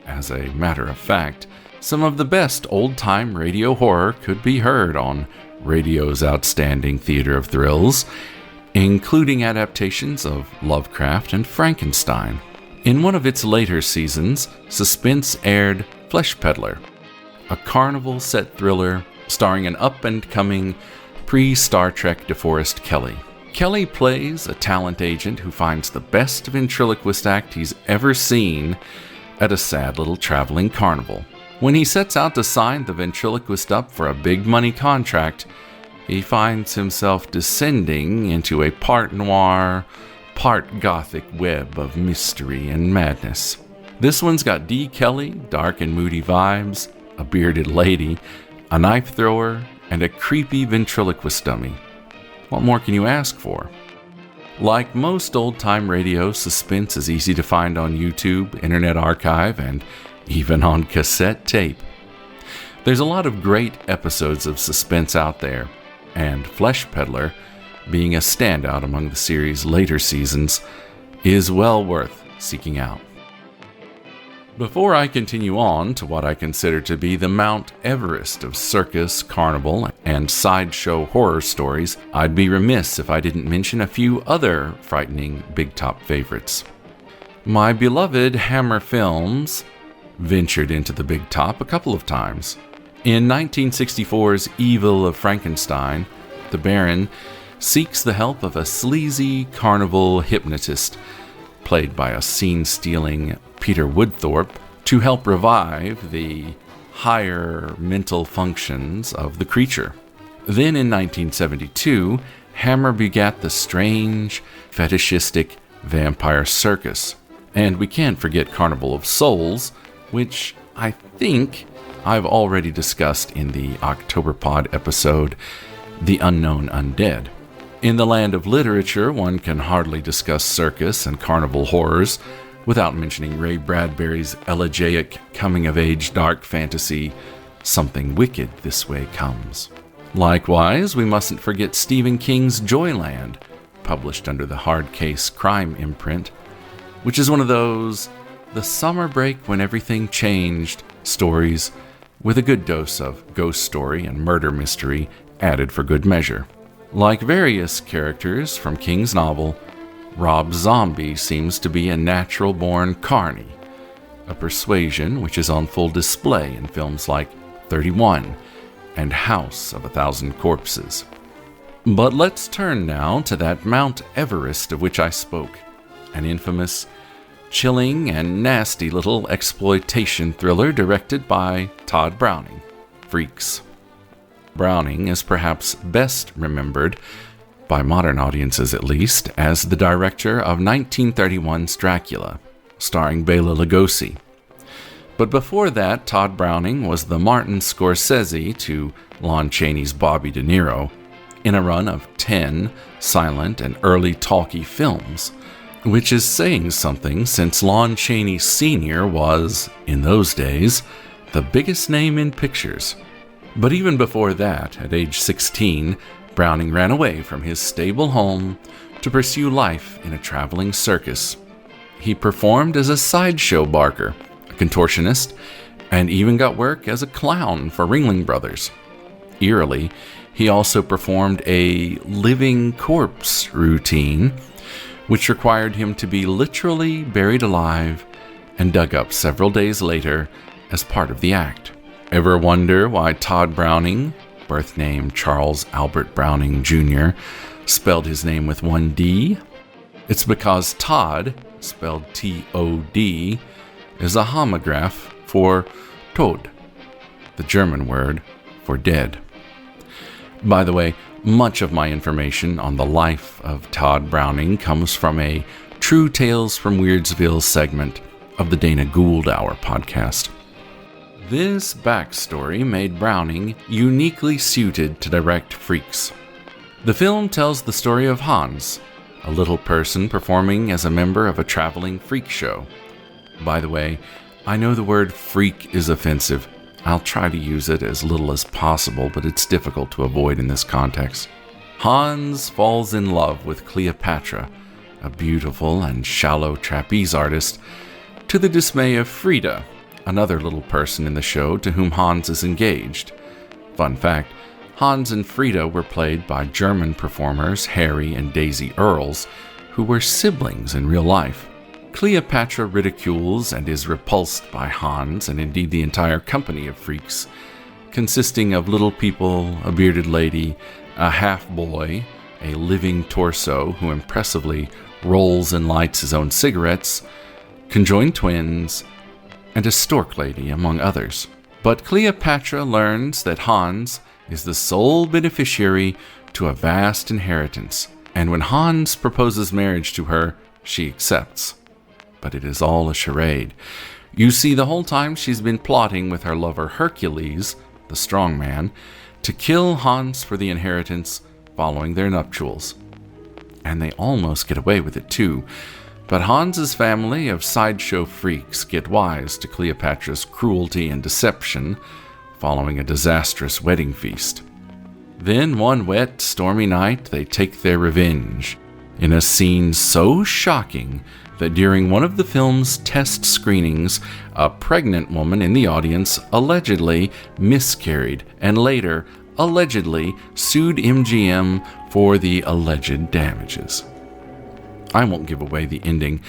As a matter of fact, some of the best old-time radio horror could be heard on radio's outstanding theater of thrills, including adaptations of Lovecraft and Frankenstein. In one of its later seasons, Suspense aired Flesh Peddler, a carnival-set thriller starring an up-and-coming pre-Star Trek DeForest Kelley. Kelley plays a talent agent who finds the best ventriloquist act he's ever seen at a sad little traveling carnival. When he sets out to sign the ventriloquist up for a big money contract, he finds himself descending into a part noir, part gothic web of mystery and madness. This one's got D. Kelley, dark and moody vibes, a bearded lady, a knife thrower, and a creepy ventriloquist dummy. What more can you ask for? Like most old-time radio, Suspense is easy to find on YouTube, Internet Archive, and even on cassette tape. There's a lot of great episodes of Suspense out there, and Flesh Peddler, being a standout among the series' later seasons, is well worth seeking out. Before I continue on to what I consider to be the Mount Everest of circus, carnival, and sideshow horror stories, I'd be remiss if I didn't mention a few other frightening big top favorites. My beloved Hammer Films ventured into the big top a couple of times. In 1964's Evil of Frankenstein, the Baron seeks the help of a sleazy carnival hypnotist, played by a scene-stealing Peter Woodthorpe, to help revive the higher mental functions of the creature. Then in 1972, Hammer begat the strange, fetishistic Vampire Circus. And we can't forget Carnival of Souls, which I think I've already discussed in the Octoberpod episode, The Unknown Undead. In the land of literature, one can hardly discuss circus and carnival horrors without mentioning Ray Bradbury's elegiac coming-of-age dark fantasy, Something Wicked This Way Comes. Likewise, we mustn't forget Stephen King's Joyland, published under the Hard Case Crime imprint, which is one of those the summer break when everything changed stories with a good dose of ghost story and murder mystery added for good measure. Like various characters from King's novel, Rob Zombie seems to be a natural-born carny, a persuasion which is on full display in films like 31 and House of a Thousand Corpses. But let's turn now to that Mount Everest of which I spoke, an infamous, chilling, and nasty little exploitation thriller directed by Todd Browning, Freaks. Browning is perhaps best remembered, by modern audiences at least, as the director of 1931's Dracula, starring Bela Lugosi. But before that, Todd Browning was the Martin Scorsese to Lon Chaney's Bobby De Niro, in a run of 10 silent and early talkie films, which is saying something since Lon Chaney Sr. was, in those days, the biggest name in pictures. But even before that, at age 16, Browning ran away from his stable home to pursue life in a traveling circus. He performed as a sideshow barker, a contortionist, and even got work as a clown for Ringling Brothers. Eerily, he also performed a living corpse routine, which required him to be literally buried alive and dug up several days later as part of the act. Ever wonder why Todd Browning, birth name Charles Albert Browning Jr., spelled his name with one D? It's because Todd, spelled T-O-D, is a homograph for Tod, the German word for dead. By the way, much of my information on the life of Todd Browning comes from a True Tales from Weirdsville segment of the Dana Gould Hour podcast. This backstory made Browning uniquely suited to direct Freaks. The film tells the story of Hans, a little person performing as a member of a traveling freak show. By the way, I know the word freak is offensive. I'll try to use it as little as possible, but it's difficult to avoid in this context. Hans falls in love with Cleopatra, a beautiful and shallow trapeze artist, to the dismay of Frida, another little person in the show to whom Hans is engaged. Fun fact, Hans and Frida were played by German performers Harry and Daisy Earls, who were siblings in real life. Cleopatra ridicules and is repulsed by Hans and indeed the entire company of freaks, consisting of little people, a bearded lady, a half-boy, a living torso who impressively rolls and lights his own cigarettes, conjoined twins, and a stork lady, among others. But Cleopatra learns that Hans is the sole beneficiary to a vast inheritance, and when Hans proposes marriage to her, she accepts. But it is all a charade. You see, the whole time she's been plotting with her lover Hercules, the strong man, to kill Hans for the inheritance following their nuptials. And they almost get away with it too. But Hans's family of sideshow freaks get wise to Cleopatra's cruelty and deception following a disastrous wedding feast. Then one wet, stormy night, they take their revenge in a scene so shocking that during one of the film's test screenings, a pregnant woman in the audience allegedly miscarried and later allegedly sued MGM for the alleged damages. I won't give away the ending,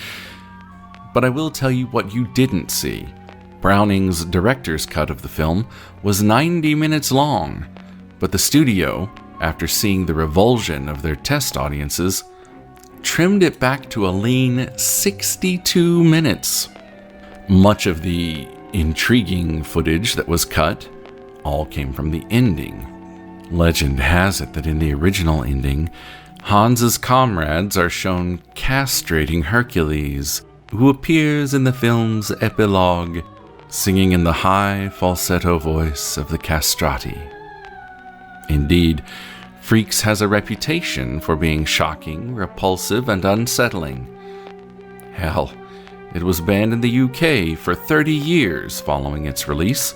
but I will tell you what you didn't see. Browning's director's cut of the film was 90 minutes long, but the studio, after seeing the revulsion of their test audiences, trimmed it back to a lean 62 minutes. Much of the intriguing footage that was cut all came from the ending. Legend has it that in the original ending, Hans's comrades are shown castrating Hercules, who appears in the film's epilogue, singing in the high falsetto voice of the castrati. Indeed, Freaks has a reputation for being shocking, repulsive, and unsettling. Hell, it was banned in the UK for 30 years following its release.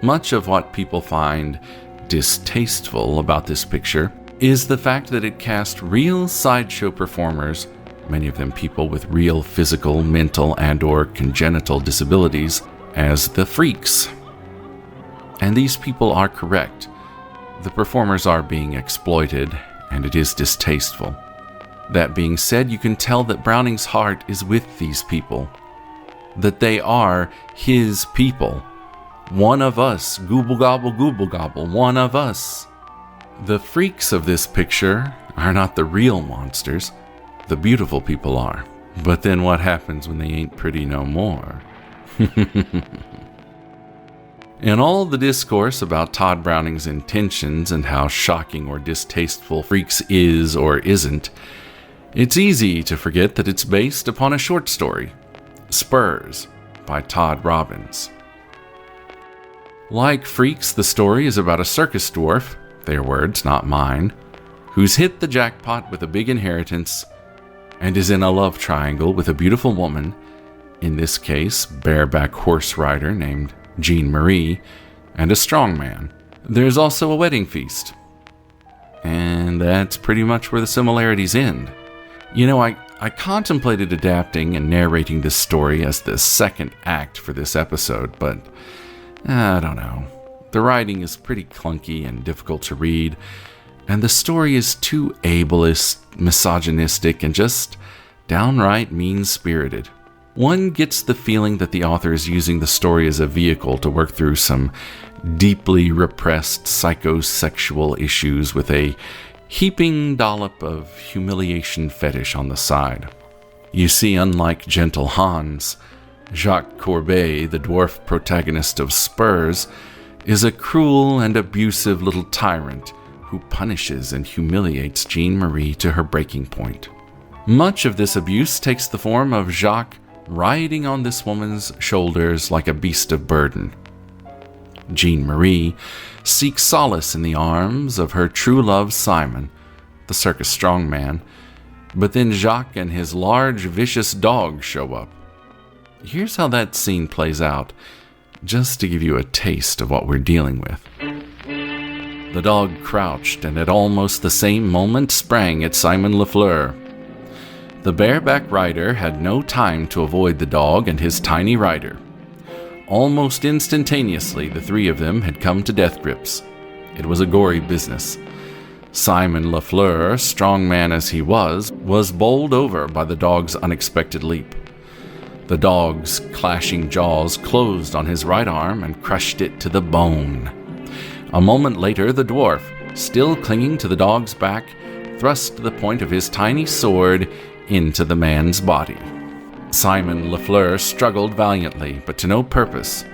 Much of what people find distasteful about this picture is the fact that it cast real sideshow performers, many of them people with real physical, mental, and/or congenital disabilities, as the freaks. And these people are correct. The performers are being exploited, and it is distasteful. That being said, you can tell that Browning's heart is with these people, that they are his people. One of us, gooble gobble, one of us. The freaks of this picture are not the real monsters, the beautiful people are. But then what happens when they ain't pretty no more? In all the discourse about Todd Browning's intentions and how shocking or distasteful Freaks is or isn't, it's easy to forget that it's based upon a short story, Spurs, by Todd Robbins. Like Freaks, the story is about a circus dwarf, their words, not mine, who's hit the jackpot with a big inheritance and is in a love triangle with a beautiful woman, in this case, bareback horse rider named Jean Marie, and a strong man. There's also a wedding feast. And that's pretty much where the similarities end. You know, I contemplated adapting and narrating this story as the second act for this episode, but I don't know. The writing is pretty clunky and difficult to read, and the story is too ableist, misogynistic, and just downright mean-spirited. One gets the feeling that the author is using the story as a vehicle to work through some deeply repressed psychosexual issues with a heaping dollop of humiliation fetish on the side. You see, unlike gentle Hans, Jacques Courbet, the dwarf protagonist of Spurs, is a cruel and abusive little tyrant who punishes and humiliates Jean Marie to her breaking point. Much of this abuse takes the form of Jacques riding on this woman's shoulders like a beast of burden. Jean Marie seeks solace in the arms of her true love Simon, the circus strongman, but then Jacques and his large, vicious dog show up. Here's how that scene plays out, just to give you a taste of what we're dealing with. The dog crouched and at almost the same moment sprang at Simon Lafleur. The bareback rider had no time to avoid the dog and his tiny rider. Almost instantaneously, the three of them had come to death grips. It was a gory business. Simon Lafleur, strong man as he was bowled over by the dog's unexpected leap. The dog's clashing jaws closed on his right arm and crushed it to the bone. A moment later, the dwarf, still clinging to the dog's back, thrust the point of his tiny sword into the man's body. Simon Lafleur struggled valiantly, but to no purpose.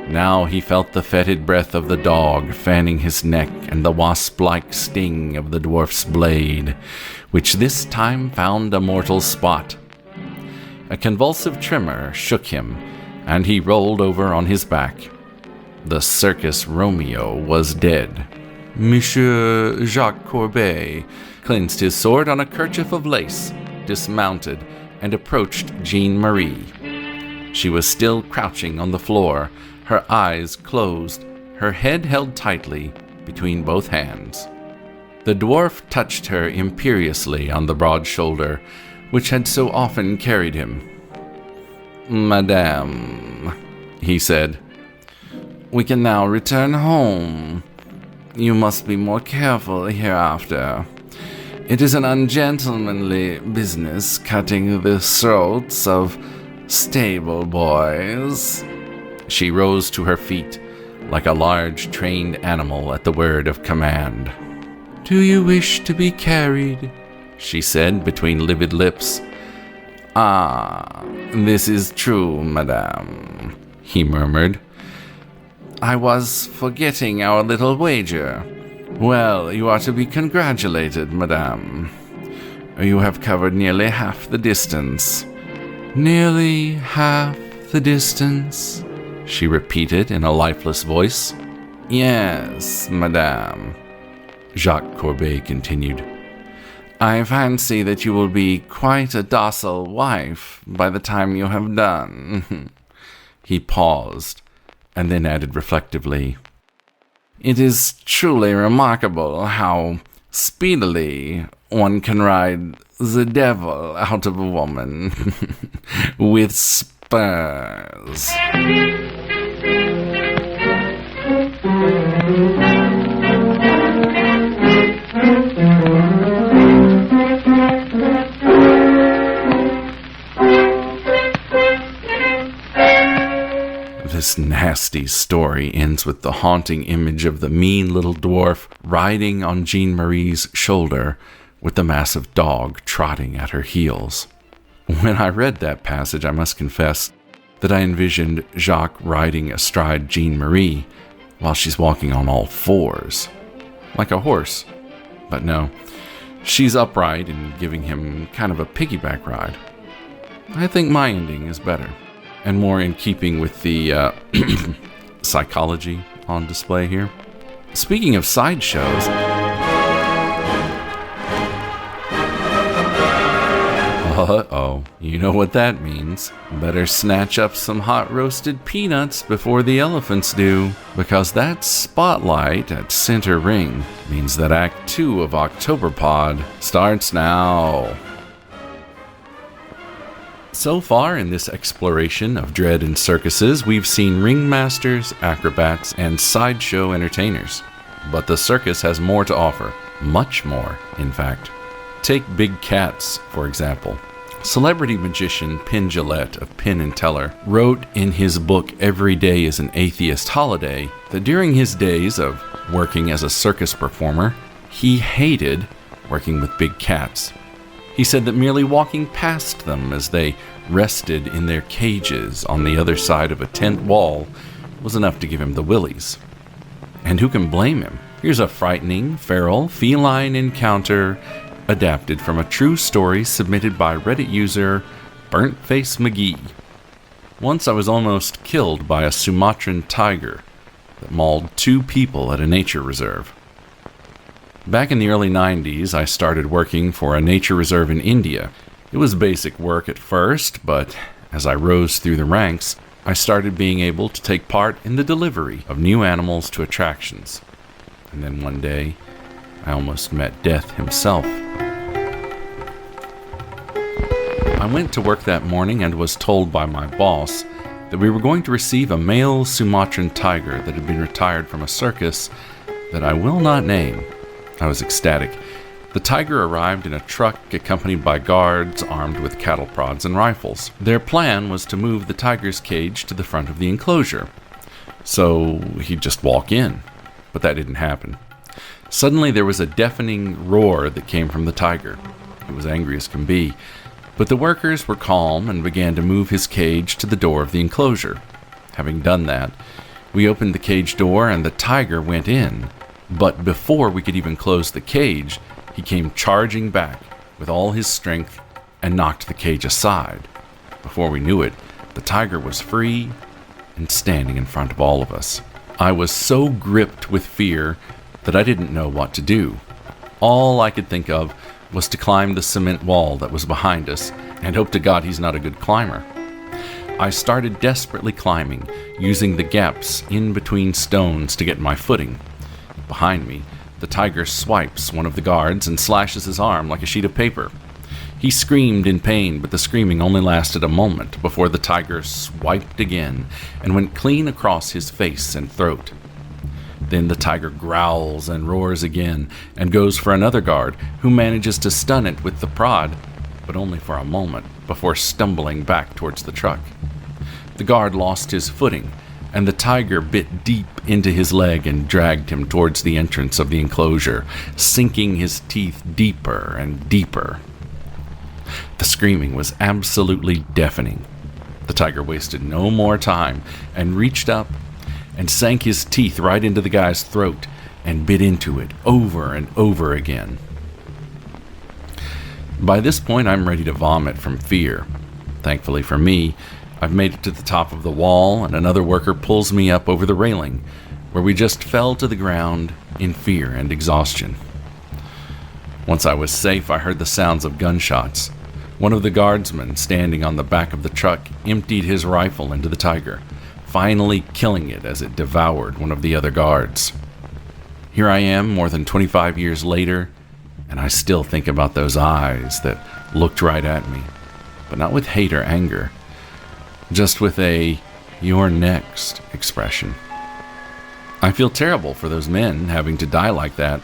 Now he felt the fetid breath of the dog fanning his neck and the wasp-like sting of the dwarf's blade, which this time found a mortal spot. A convulsive tremor shook him, and he rolled over on his back. The circus Romeo was dead. Monsieur Jacques Courbet cleansed his sword on a kerchief of lace, dismounted, and approached Jean Marie. She was still crouching on the floor, her eyes closed, her head held tightly between both hands. The dwarf touched her imperiously on the broad shoulder, which had so often carried him. "Madame," he said, "we can now return home. You must be more careful hereafter. It is an ungentlemanly business cutting the throats of stable boys." She rose to her feet like a large trained animal at the word of command. "Do you wish to be carried?" she said between livid lips. "Ah, this is true, madame," he murmured. "I was forgetting our little wager. Well, you are to be congratulated, madame. You have covered nearly half the distance." "Nearly half the distance?" she repeated in a lifeless voice. "Yes, madame," Jacques Courbet continued. "I fancy that you will be quite a docile wife by the time you have done." He paused, and then added reflectively, "It is truly remarkable how speedily one can ride the devil out of a woman with spurs." This nasty story ends with the haunting image of the mean little dwarf riding on Jean Marie's shoulder with the massive dog trotting at her heels. When I read that passage, I must confess that I envisioned Jacques riding astride Jean Marie while she's walking on all fours, like a horse. But no, she's upright and giving him kind of a piggyback ride. I think my ending is better, and more in keeping with the psychology on display here. Speaking of sideshows, uh-oh, you know what that means. Better snatch up some hot roasted peanuts before the elephants do, because that spotlight at center ring means that Act 2 of Octoberpod starts now. So far in this exploration of dread and circuses, we've seen ringmasters, acrobats, and sideshow entertainers. But the circus has more to offer. Much more, in fact. Take Big Cats, for example. Celebrity magician Penn Jillette of Penn & Teller wrote in his book Every Day is an Atheist Holiday that during his days of working as a circus performer, he hated working with big cats. He said that merely walking past them as they rested in their cages on the other side of a tent wall was enough to give him the willies. And who can blame him? Here's a frightening, feral, feline encounter adapted from a true story submitted by Reddit user Burntface McGee. Once I was almost killed by a Sumatran tiger that mauled 2 people at a nature reserve. Back in the early 90s, I started working for a nature reserve in India. It was basic work at first, but as I rose through the ranks, I started being able to take part in the delivery of new animals to attractions. And then one day, I almost met death himself. I went to work that morning and was told by my boss that we were going to receive a male Sumatran tiger that had been retired from a circus that I will not name. I was ecstatic. The tiger arrived in a truck accompanied by guards armed with cattle prods and rifles. Their plan was to move the tiger's cage to the front of the enclosure, so he'd just walk in. But that didn't happen. Suddenly there was a deafening roar that came from the tiger. It was angry as can be, but the workers were calm and began to move his cage to the door of the enclosure. Having done that, we opened the cage door and the tiger went in. But before we could even close the cage, he came charging back with all his strength and knocked the cage aside. Before we knew it, the tiger was free and standing in front of all of us. I was so gripped with fear that I didn't know what to do. All I could think of was to climb the cement wall that was behind us and hope to God he's not a good climber. I started desperately climbing, using the gaps in between stones to get my footing. Behind me, the tiger swipes one of the guards and slashes his arm like a sheet of paper. He screamed in pain, but the screaming only lasted a moment before the tiger swiped again and went clean across his face and throat. Then the tiger growls and roars again and goes for another guard, who manages to stun it with the prod, but only for a moment before stumbling back towards the truck. The guard lost his footing, and the tiger bit deep into his leg and dragged him towards the entrance of the enclosure, sinking his teeth deeper and deeper. The screaming was absolutely deafening. The tiger wasted no more time and reached up and sank his teeth right into the guy's throat and bit into it over and over again. By this point, I'm ready to vomit from fear. Thankfully for me, I've made it to the top of the wall, and another worker pulls me up over the railing, where we just fell to the ground in fear and exhaustion. Once I was safe, I heard the sounds of gunshots. One of the guardsmen standing on the back of the truck emptied his rifle into the tiger, finally killing it as it devoured one of the other guards. Here I am, more than 25 years later, and I still think about those eyes that looked right at me, but not with hate or anger, just with a "you're next" expression. I feel terrible for those men having to die like that,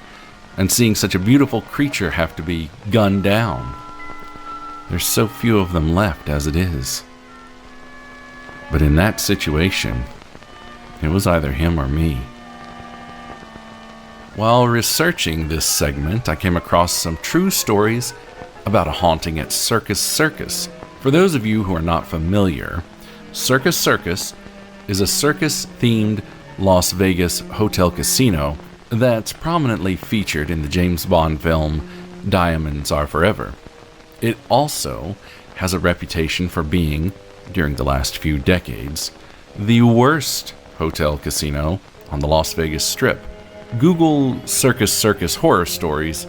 and seeing such a beautiful creature have to be gunned down. There's so few of them left as it is. But in that situation, it was either him or me. While researching this segment, I came across some true stories about a haunting at Circus. For those of you who are not familiar, Circus is a circus-themed Las Vegas hotel casino that's prominently featured in the James Bond film Diamonds Are Forever. It also has a reputation for being, during the last few decades, the worst hotel casino on the Las Vegas Strip. Google circus horror stories,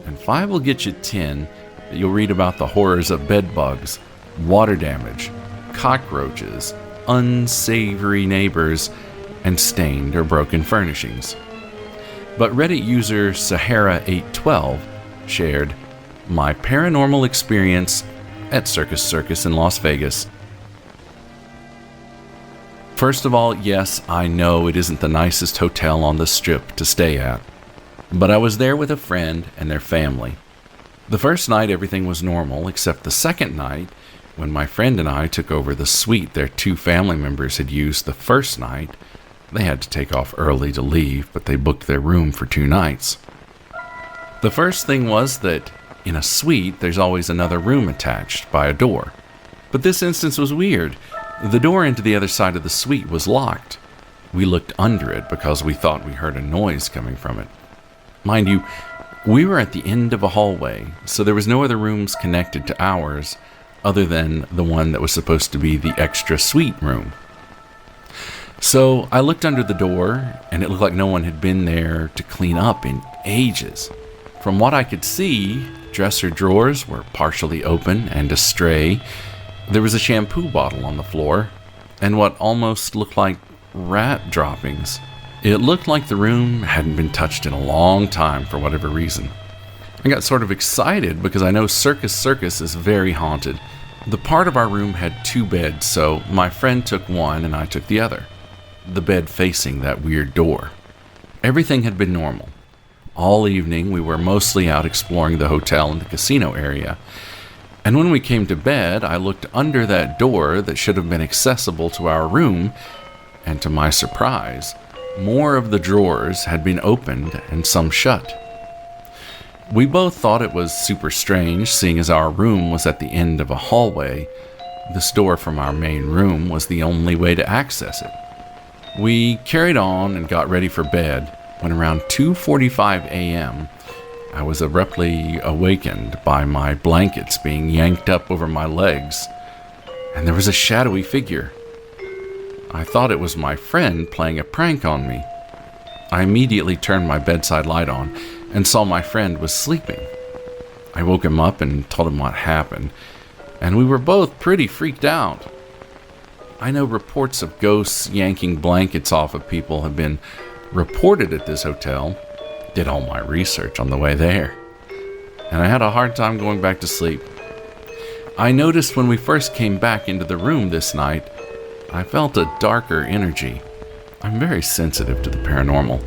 and 5 will get you 10 that you'll read about the horrors of bed bugs, water damage, cockroaches, unsavory neighbors, and stained or broken furnishings. But Reddit user Sahara812 shared, "My paranormal experience at Circus in Las Vegas." First of all, yes, I know it isn't the nicest hotel on the Strip to stay at, but I was there with a friend and their family. The first night everything was normal, except the second night, when my friend and I took over the suite their 2 family members had used the first night. They had to take off early to leave, but they booked their room for 2 nights. The first thing was that in a suite, there's always another room attached by a door. But this instance was weird. The door into the other side of the suite was locked. We looked under it because we thought we heard a noise coming from it. Mind you, we were at the end of a hallway, so there was no other rooms connected to ours other than the one that was supposed to be the extra suite room. So I looked under the door, and it looked like no one had been there to clean up in ages. From what I could see, dresser drawers were partially open and astray. There was a shampoo bottle on the floor, and what almost looked like rat droppings. It looked like the room hadn't been touched in a long time for whatever reason. I got sort of excited because I know Circus is very haunted. The part of our room had 2 beds, so my friend took one and I took the other. The bed facing that weird door. Everything had been normal. All evening we were mostly out exploring the hotel and the casino area. And when we came to bed, I looked under that door that should have been accessible to our room, and to my surprise, more of the drawers had been opened and some shut. We both thought it was super strange, seeing as our room was at the end of a hallway. This door from our main room was the only way to access it. We carried on and got ready for bed when around 2:45 a.m., I was abruptly awakened by my blankets being yanked up over my legs, and there was a shadowy figure. I thought it was my friend playing a prank on me. I immediately turned my bedside light on and saw my friend was sleeping. I woke him up and told him what happened, and we were both pretty freaked out. I know reports of ghosts yanking blankets off of people have been reported at this hotel. Did all my research on the way there, and I had a hard time going back to sleep. I noticed when we first came back into the room this night, I felt a darker energy. I'm very sensitive to the paranormal,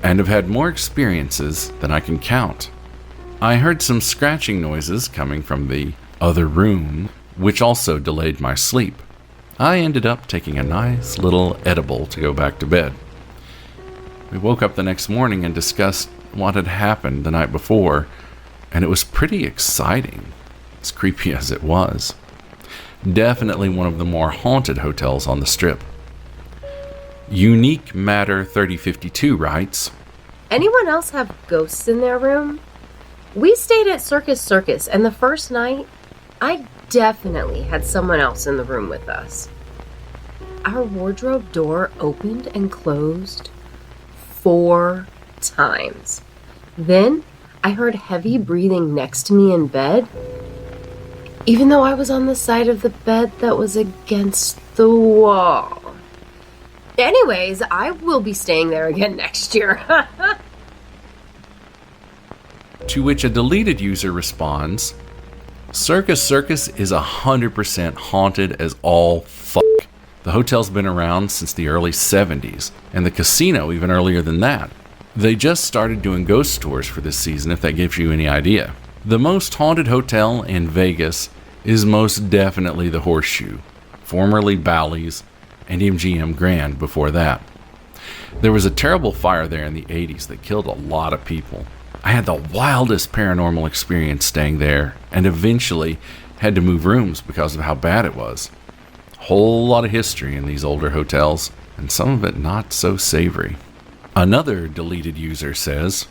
and have had more experiences than I can count. I heard some scratching noises coming from the other room, which also delayed my sleep. I ended up taking a nice little edible to go back to bed. We woke up the next morning and discussed what had happened the night before, and it was pretty exciting, as creepy as it was. Definitely one of the more haunted hotels on the Strip. Unique Matter 3052 writes, Anyone else have ghosts in their room? We stayed at Circus, and the first night, I definitely had someone else in the room with us. Our wardrobe door opened and closed 4 times. Then I heard heavy breathing next to me in bed, even though I was on the side of the bed that was against the wall. Anyways, I will be staying there again next year. To which a deleted user responds, Circus is 100% haunted as all fuck. The hotel's been around since the early 70s, and the casino even earlier than that. They just started doing ghost tours for this season, if that gives you any idea. The most haunted hotel in Vegas is most definitely the Horseshoe, formerly Bally's, and MGM Grand before that. There was a terrible fire there in the 80s that killed a lot of people. I had the wildest paranormal experience staying there, and eventually had to move rooms because of how bad it was. Whole lot of history in these older hotels, and some of it not so savory. Another deleted user says,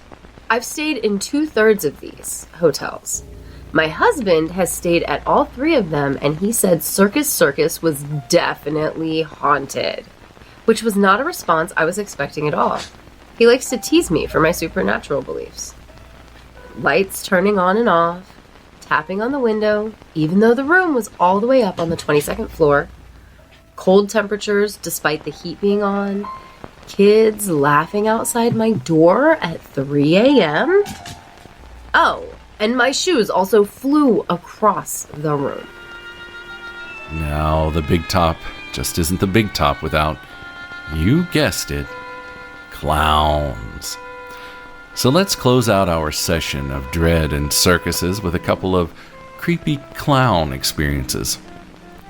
I've stayed in 2/3 of these hotels. My husband has stayed at all 3 of them, and he said Circus was definitely haunted, which was not a response I was expecting at all. He likes to tease me for my supernatural beliefs. Lights turning on and off, tapping on the window, even though the room was all the way up on the 22nd floor. Cold temperatures despite the heat being on. Kids laughing outside my door at 3 a.m. Oh, and my shoes also flew across the room. Now, the Big Top just isn't the Big Top without, you guessed it, clowns. So let's close out our session of dread and circuses with a couple of creepy clown experiences.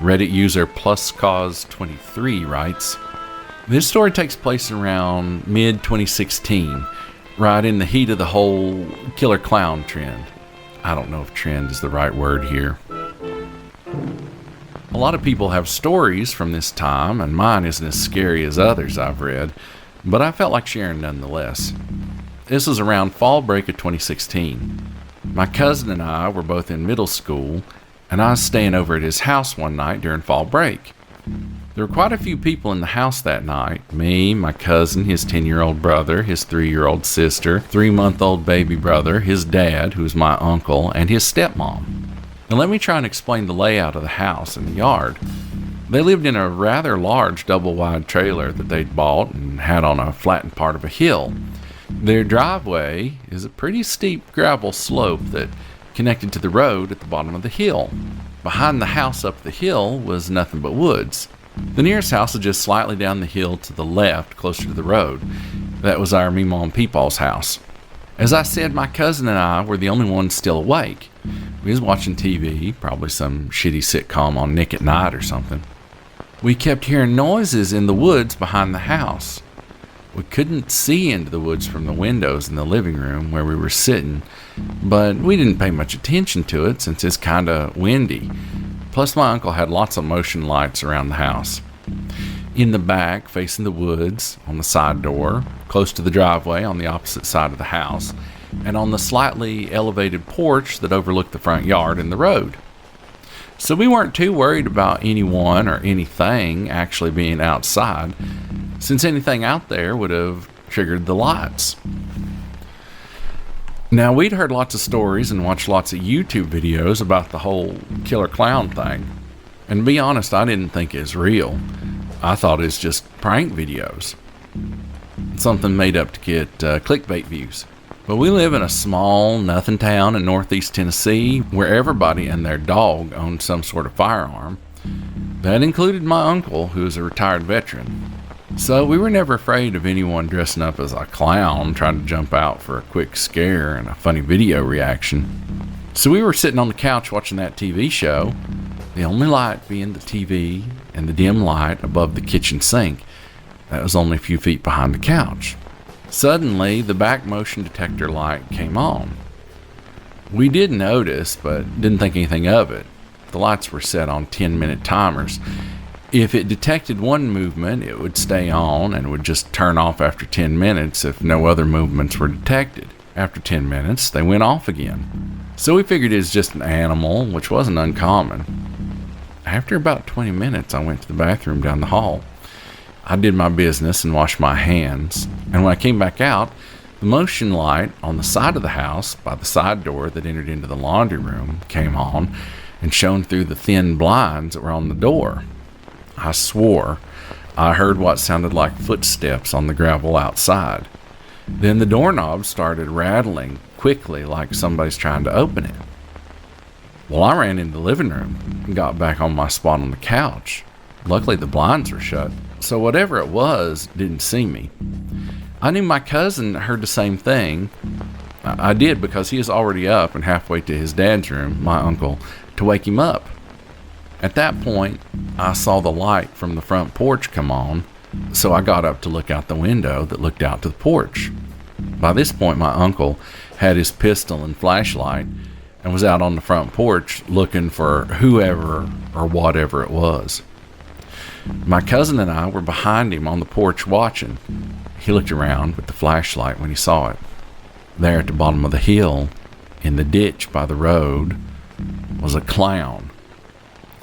Reddit user PlusCause23 writes, this story takes place around mid-2016, right in the heat of the whole killer clown trend. I don't know if trend is the right word here. A lot of people have stories from this time, and mine isn't as scary as others I've read, but I felt like sharing nonetheless. This was around fall break of 2016. My cousin and I were both in middle school, and I was staying over at his house one night during fall break. There were quite a few people in the house that night. Me, my cousin, his 10-year-old brother, his 3-year-old sister, 3-month-old baby brother, his dad, who was my uncle, and his stepmom. Now let me try and explain the layout of the house and the yard. They lived in a rather large double-wide trailer that they'd bought and had on a flattened part of a hill. Their driveway is a pretty steep gravel slope that connected to the road at the bottom of the hill. Behind the house up the hill was nothing but woods. The nearest house was just slightly down the hill to the left, closer to the road. That was our Meemaw and Peepaw's house. As I said, my cousin and I were the only ones still awake. We was watching TV, probably some shitty sitcom on Nick at Night or something. We kept hearing noises in the woods behind the house. We couldn't see into the woods from the windows in the living room where we were sitting, but we didn't pay much attention to it since it's kinda windy. Plus my uncle had lots of motion lights around the house. In the back, facing the woods, on the side door, close to the driveway on the opposite side of the house, and on the slightly elevated porch that overlooked the front yard and the road. So we weren't too worried about anyone or anything actually being outside, since anything out there would have triggered the lights. Now, we'd heard lots of stories and watched lots of YouTube videos about the whole killer clown thing. And to be honest, I didn't think it was real. I thought it was just prank videos. Something made up to get clickbait views. But we live in a small, nothing town in northeast Tennessee where everybody and their dog owned some sort of firearm. That included my uncle, who was a retired veteran. So we were never afraid of anyone dressing up as a clown trying to jump out for a quick scare and a funny video reaction. So we were sitting on the couch watching that TV show, the only light being the TV and the dim light above the kitchen sink. That was only a few feet behind the couch. Suddenly, the back motion detector light came on. We did notice, but didn't think anything of it. The lights were set on 10-minute timers. If it detected one movement, it would stay on and would just turn off after 10 minutes if no other movements were detected. After 10 minutes, they went off again. So we figured it was just an animal, which wasn't uncommon. After about 20 minutes, I went to the bathroom down the hall. I did my business and washed my hands, and when I came back out, the motion light on the side of the house by the side door that entered into the laundry room came on and shone through the thin blinds that were on the door. I swore I heard what sounded like footsteps on the gravel outside. Then the doorknob started rattling quickly like somebody's trying to open it. Well, I ran into the living room and got back on my spot on the couch. Luckily, the blinds were shut, so whatever it was didn't see me. I knew my cousin heard the same thing. I did because he was already up and halfway to his dad's room, my uncle, to wake him up. At that point, I saw the light from the front porch come on, so I got up to look out the window that looked out to the porch. By this point, my uncle had his pistol and flashlight and was out on the front porch looking for whoever or whatever it was. My cousin and I were behind him on the porch watching. He looked around with the flashlight when he saw it. There at the bottom of the hill, in the ditch by the road, was a clown.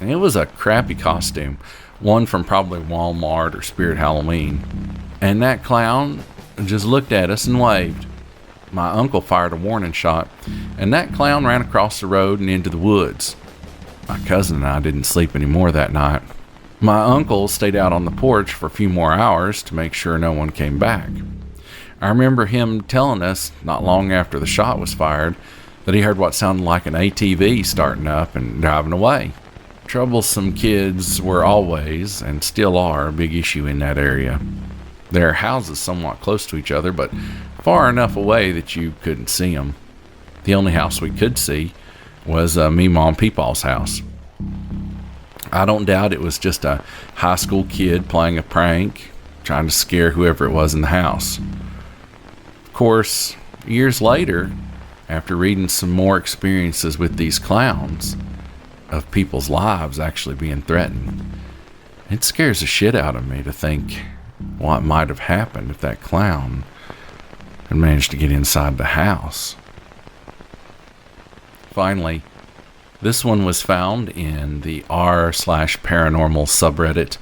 And it was a crappy costume, one from probably Walmart or Spirit Halloween. And that clown just looked at us and waved. My uncle fired a warning shot, and that clown ran across the road and into the woods. My cousin and I didn't sleep anymore that night. My uncle stayed out on the porch for a few more hours to make sure no one came back. I remember him telling us, not long after the shot was fired, that he heard what sounded like an ATV starting up and driving away. Troublesome kids were always, and still are, a big issue in that area. There are houses somewhat close to each other, but far enough away that you couldn't see them. The only house we could see was Meemaw and Peepaw's house. I don't doubt it was just a high school kid playing a prank, trying to scare whoever it was in the house. Of course, years later, after reading some more experiences with these clowns, of people's lives actually being threatened, it scares the shit out of me to think what might have happened if that clown had managed to get inside the house. Finally, this one was found in the r/paranormal subreddit,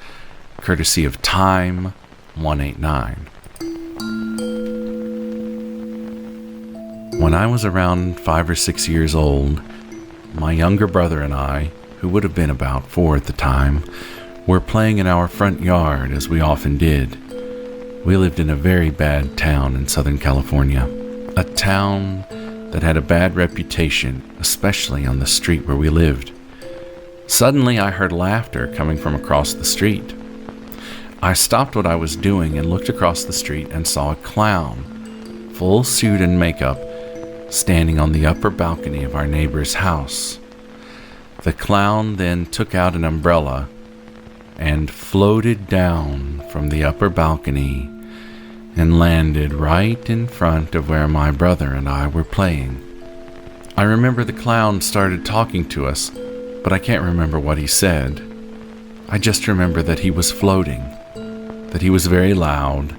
courtesy of Time 189. When I was around 5 or 6 years old, my younger brother and I, who would have been about 4 at the time, were playing in our front yard, as we often did. We lived in a very bad town in Southern California, a town that had a bad reputation, especially on the street where we lived. Suddenly, I heard laughter coming from across the street. I stopped what I was doing and looked across the street and saw a clown, full suit and makeup, standing on the upper balcony of our neighbor's house. The clown then took out an umbrella and floated down from the upper balcony and landed right in front of where my brother and I were playing. I remember the clown started talking to us, but I can't remember what he said. I just remember that he was floating, that he was very loud,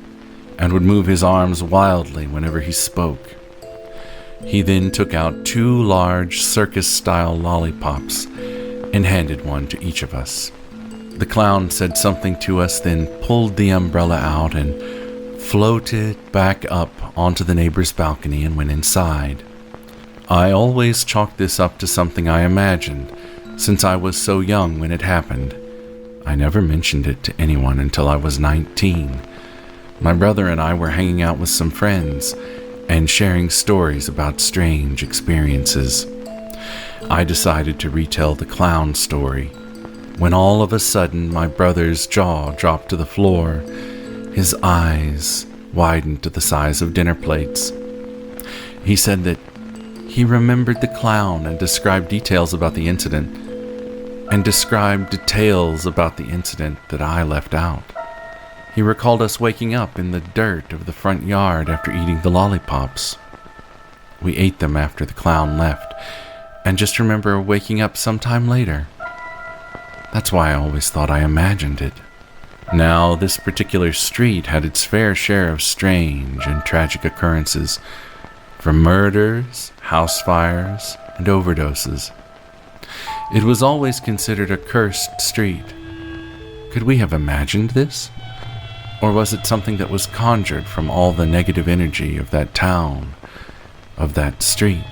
and would move his arms wildly whenever he spoke. He then took out 2 large circus-style lollipops and handed one to each of us. The clown said something to us, then pulled the umbrella out and floated back up onto the neighbor's balcony and went inside. I always chalked this up to something I imagined, since I was so young when it happened. I never mentioned it to anyone until I was 19. My brother and I were hanging out with some friends and sharing stories about strange experiences. I decided to retell the clown story, when all of a sudden my brother's jaw dropped to the floor. His eyes widened to the size of dinner plates. He said that he remembered the clown and described details about the incident, that I left out. He recalled us waking up in the dirt of the front yard after eating the lollipops. We ate them after the clown left, and just remember waking up sometime later. That's why I always thought I imagined it. Now, this particular street had its fair share of strange and tragic occurrences, from murders, house fires, and overdoses. It was always considered a cursed street. Could we have imagined this? Or was it something that was conjured from all the negative energy of that town, of that street?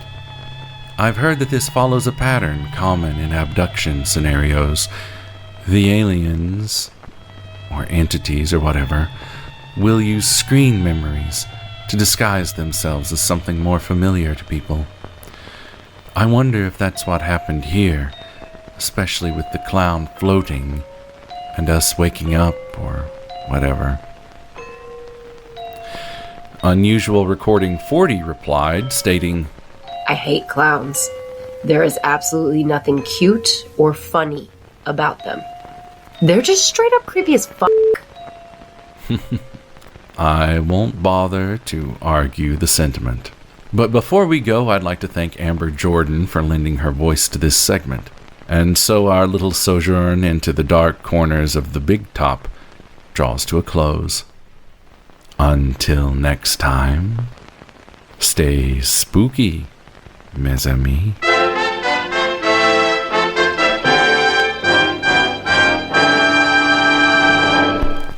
I've heard that this follows a pattern common in abduction scenarios. The aliens, or entities or whatever, will use screen memories to disguise themselves as something more familiar to people. I wonder if that's what happened here, especially with the clown floating and us waking up or whatever. Unusual Recording 40 replied, stating, I hate clowns. There is absolutely nothing cute or funny about them. They're just straight up creepy as fuck. I won't bother to argue the sentiment. But before we go, I'd like to thank Amber Jourdan for lending her voice to this segment. And so our little sojourn into the dark corners of the Big Top draws to a close. Until next time, stay spooky, mes amis.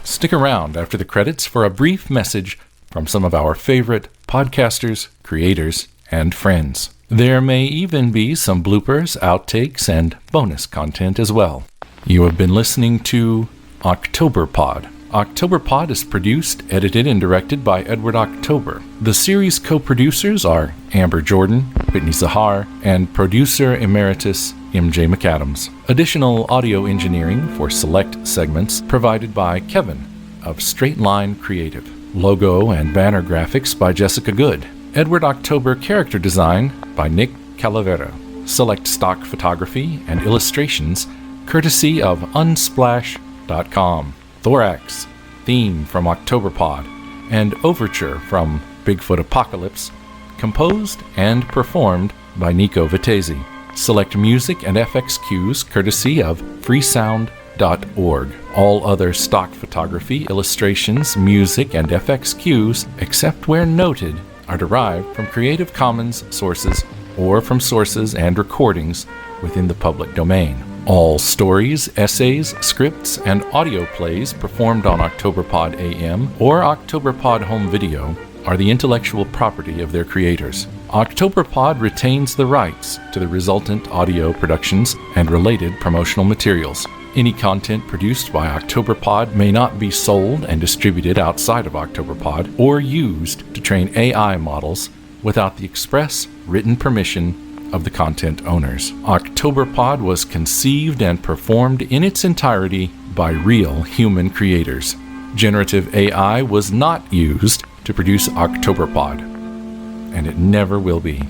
Stick around after the credits for a brief message from some of our favorite podcasters, creators, and friends. There may even be some bloopers, outtakes, and bonus content as well. You have been listening to Octoberpod. Octoberpod is produced, edited, and directed by Edward October. The series co-producers are Amber Jourdan, Whitney Zahar, and producer emeritus MJ McAdams. Additional audio engineering for select segments provided by Kevin of Straight Line Creative. Logo and banner graphics by Jessica Good. Edward October character design by Nick Calavera. Select stock photography and illustrations courtesy of unsplash.com. Thorax, theme from Octoberpod, and Overture from Bigfoot Apocalypse, composed and performed by Nico Vitezi. Select music and FX cues courtesy of freesound.org. All other stock photography, illustrations, music, and FX cues, except where noted, are derived from Creative Commons sources or from sources and recordings within the public domain. All stories, essays, scripts, and audio plays performed on Octoberpod AM or Octoberpod Home Video are the intellectual property of their creators. Octoberpod retains the rights to the resultant audio productions and related promotional materials. Any content produced by Octoberpod may not be sold and distributed outside of Octoberpod or used to train AI models without the express written permission of the content owners. Octoberpod was conceived and performed in its entirety by real human creators. Generative AI was not used to produce Octoberpod, and it never will be.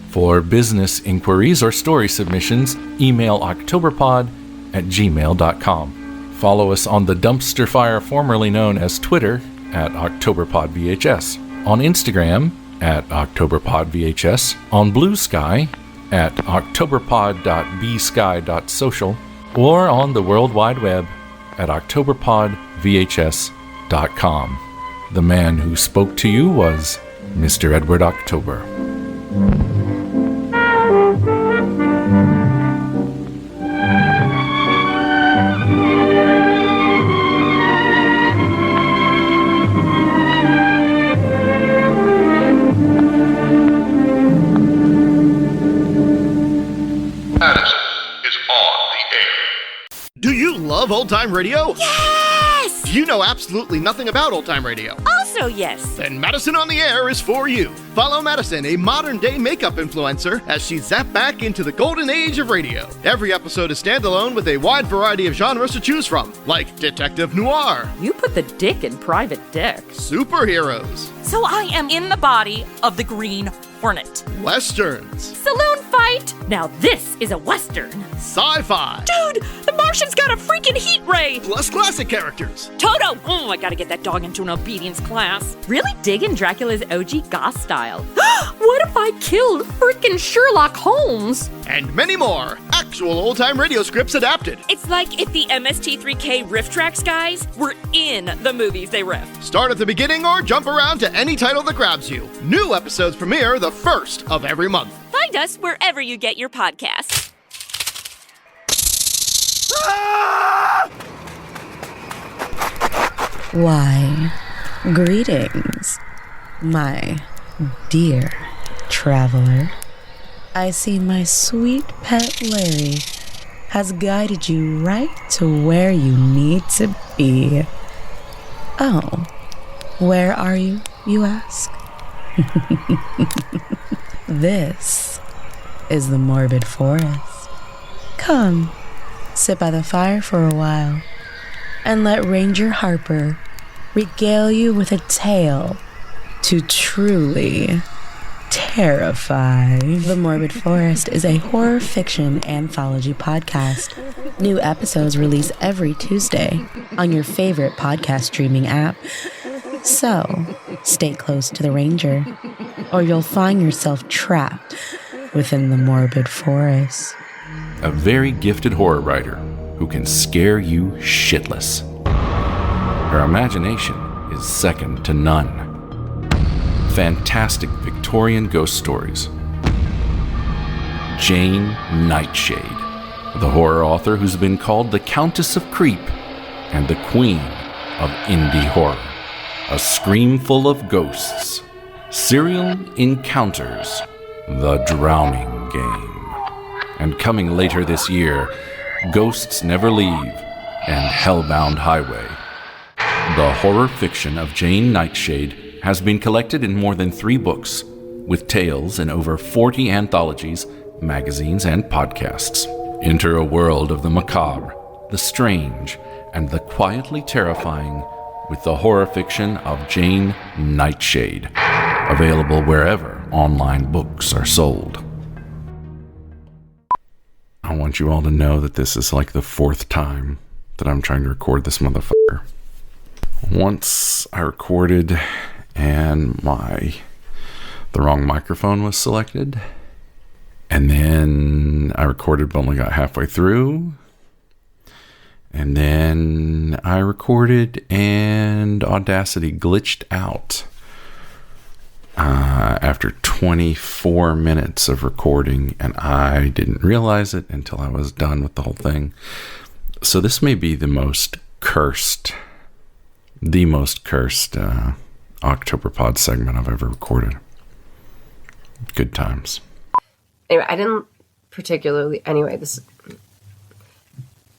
For business inquiries or story submissions, email octoberpod@gmail.com. Follow us on the dumpster fire formerly known as Twitter at OctoberpodVHS, on Instagram at OctoberpodVHS, on Blue Sky at octoberpod.bsky.social, or on the World Wide Web at octoberpodvhs.com. The man who spoke to you was Mr. Edward October. Love old-time radio? Yes! You know absolutely nothing about old-time radio. Also yes. Then Madison on the Air is for you. Follow Madison, a modern-day makeup influencer, as she zaps back into the golden age of radio. Every episode is standalone with a wide variety of genres to choose from, like detective noir. You put the dick in private dick. Superheroes. So I am in the body of the Green Hornet. Westerns. Saloon fight. Now this is a Western. Sci-fi. Dude, the Martian's got a freaking heat ray. Plus classic characters. Toto. Oh, I gotta get that dog into an obedience class. Really digging Dracula's OG goth style. What if I killed freaking Sherlock Holmes? And many more. Actual old-time radio scripts adapted. It's like if the MST3K riff tracks guys were in the movies they riff. Start at the beginning or jump around to any title that grabs you. New episodes premiere the first of every month. Find us wherever you get your podcasts. Why, greetings, my dear traveler. I see my sweet pet Larry has guided you right to where you need to be. Oh, where are you, you ask? This is the morbid forest. Come, sit by the fire for a while, and let Ranger Harper regale you with a tale to truly terrify. The Morbid Forest is a horror fiction anthology podcast. New episodes release every Tuesday on your favorite podcast streaming app. So, stay close to the Ranger, or you'll find yourself trapped within the Morbid Forest. A very gifted horror writer who can scare you shitless. Her imagination is second to none. Fantastic Victorian ghost stories. Jane Nightshade, the horror author who's been called the Countess of Creep and the Queen of Indie Horror. A Scream Full of Ghosts, Serial Encounters, The Drowning Game. And coming later this year, Ghosts Never Leave and Hellbound Highway. The horror fiction of Jane Nightshade has been collected in more than 3 books, with tales in over 40 anthologies, magazines, and podcasts. Enter a world of the macabre, the strange, and the quietly terrifying with the horror fiction of Jane Nightshade, available wherever online books are sold. I want you all to know that this is like the 4th time that I'm trying to record this motherfucker. Once I recorded and the wrong microphone was selected, and then I recorded but only got halfway through, and then I recorded and Audacity glitched out after 24 minutes of recording, and I didn't realize it until I was done with the whole thing. So this may be the most cursed Octoberpod segment I've ever recorded. Good times. Anyway, I didn't particularly... Anyway,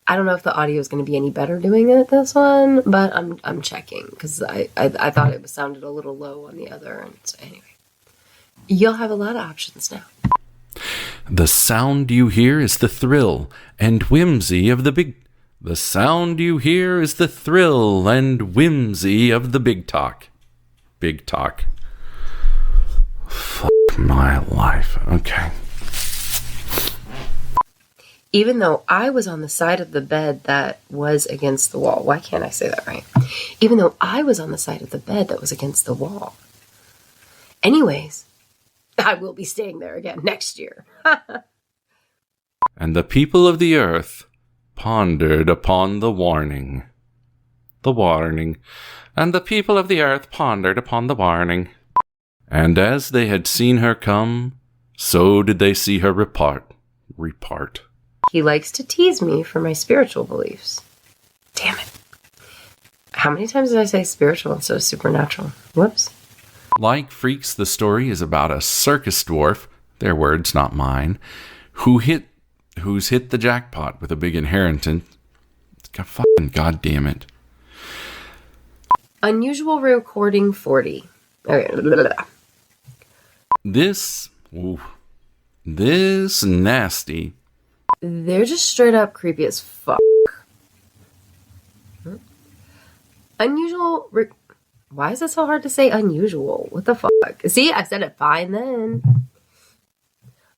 I don't know if the audio is going to be any better doing it this one, but I'm checking because I thought it sounded a little low on the other. And so anyway, you'll have a lot of options now. The sound you hear is the thrill and whimsy of the big... The sound you hear is the thrill and whimsy of the big talk. Big talk. Fuck my life. Okay. Even though I was on the side of the bed that was against the wall. Why can't I say that right? Even though I was on the side of the bed that was against the wall. Anyways, I will be staying there again next year. And the people of the earth pondered upon the warning. The warning. And the people of the earth pondered upon the warning. And as they had seen her come, so did they see her repart. He likes to tease me for my spiritual beliefs. Damn it. How many times did I say spiritual instead of supernatural? Whoops. Like Freaks, the story is about a circus dwarf, their words, not mine, who's hit the jackpot with a big inheritance. Fucking goddamn it. Unusual recording 40. Okay. This nasty. They're just straight up creepy as fuck. Unusual... Why is it so hard to say unusual? What the fuck? See, I said it fine then.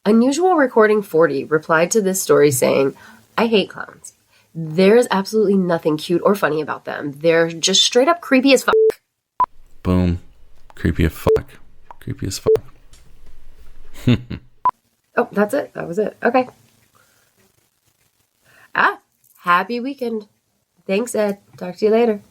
Unusual Recording 40 replied to this story saying, I hate clowns. There's absolutely nothing cute or funny about them. They're just straight up creepy as fuck. Boom. Creepy as fuck. Creepy as fuck. Oh, that's it. That was it. Okay. Happy weekend. Thanks, Ed. Talk to you later.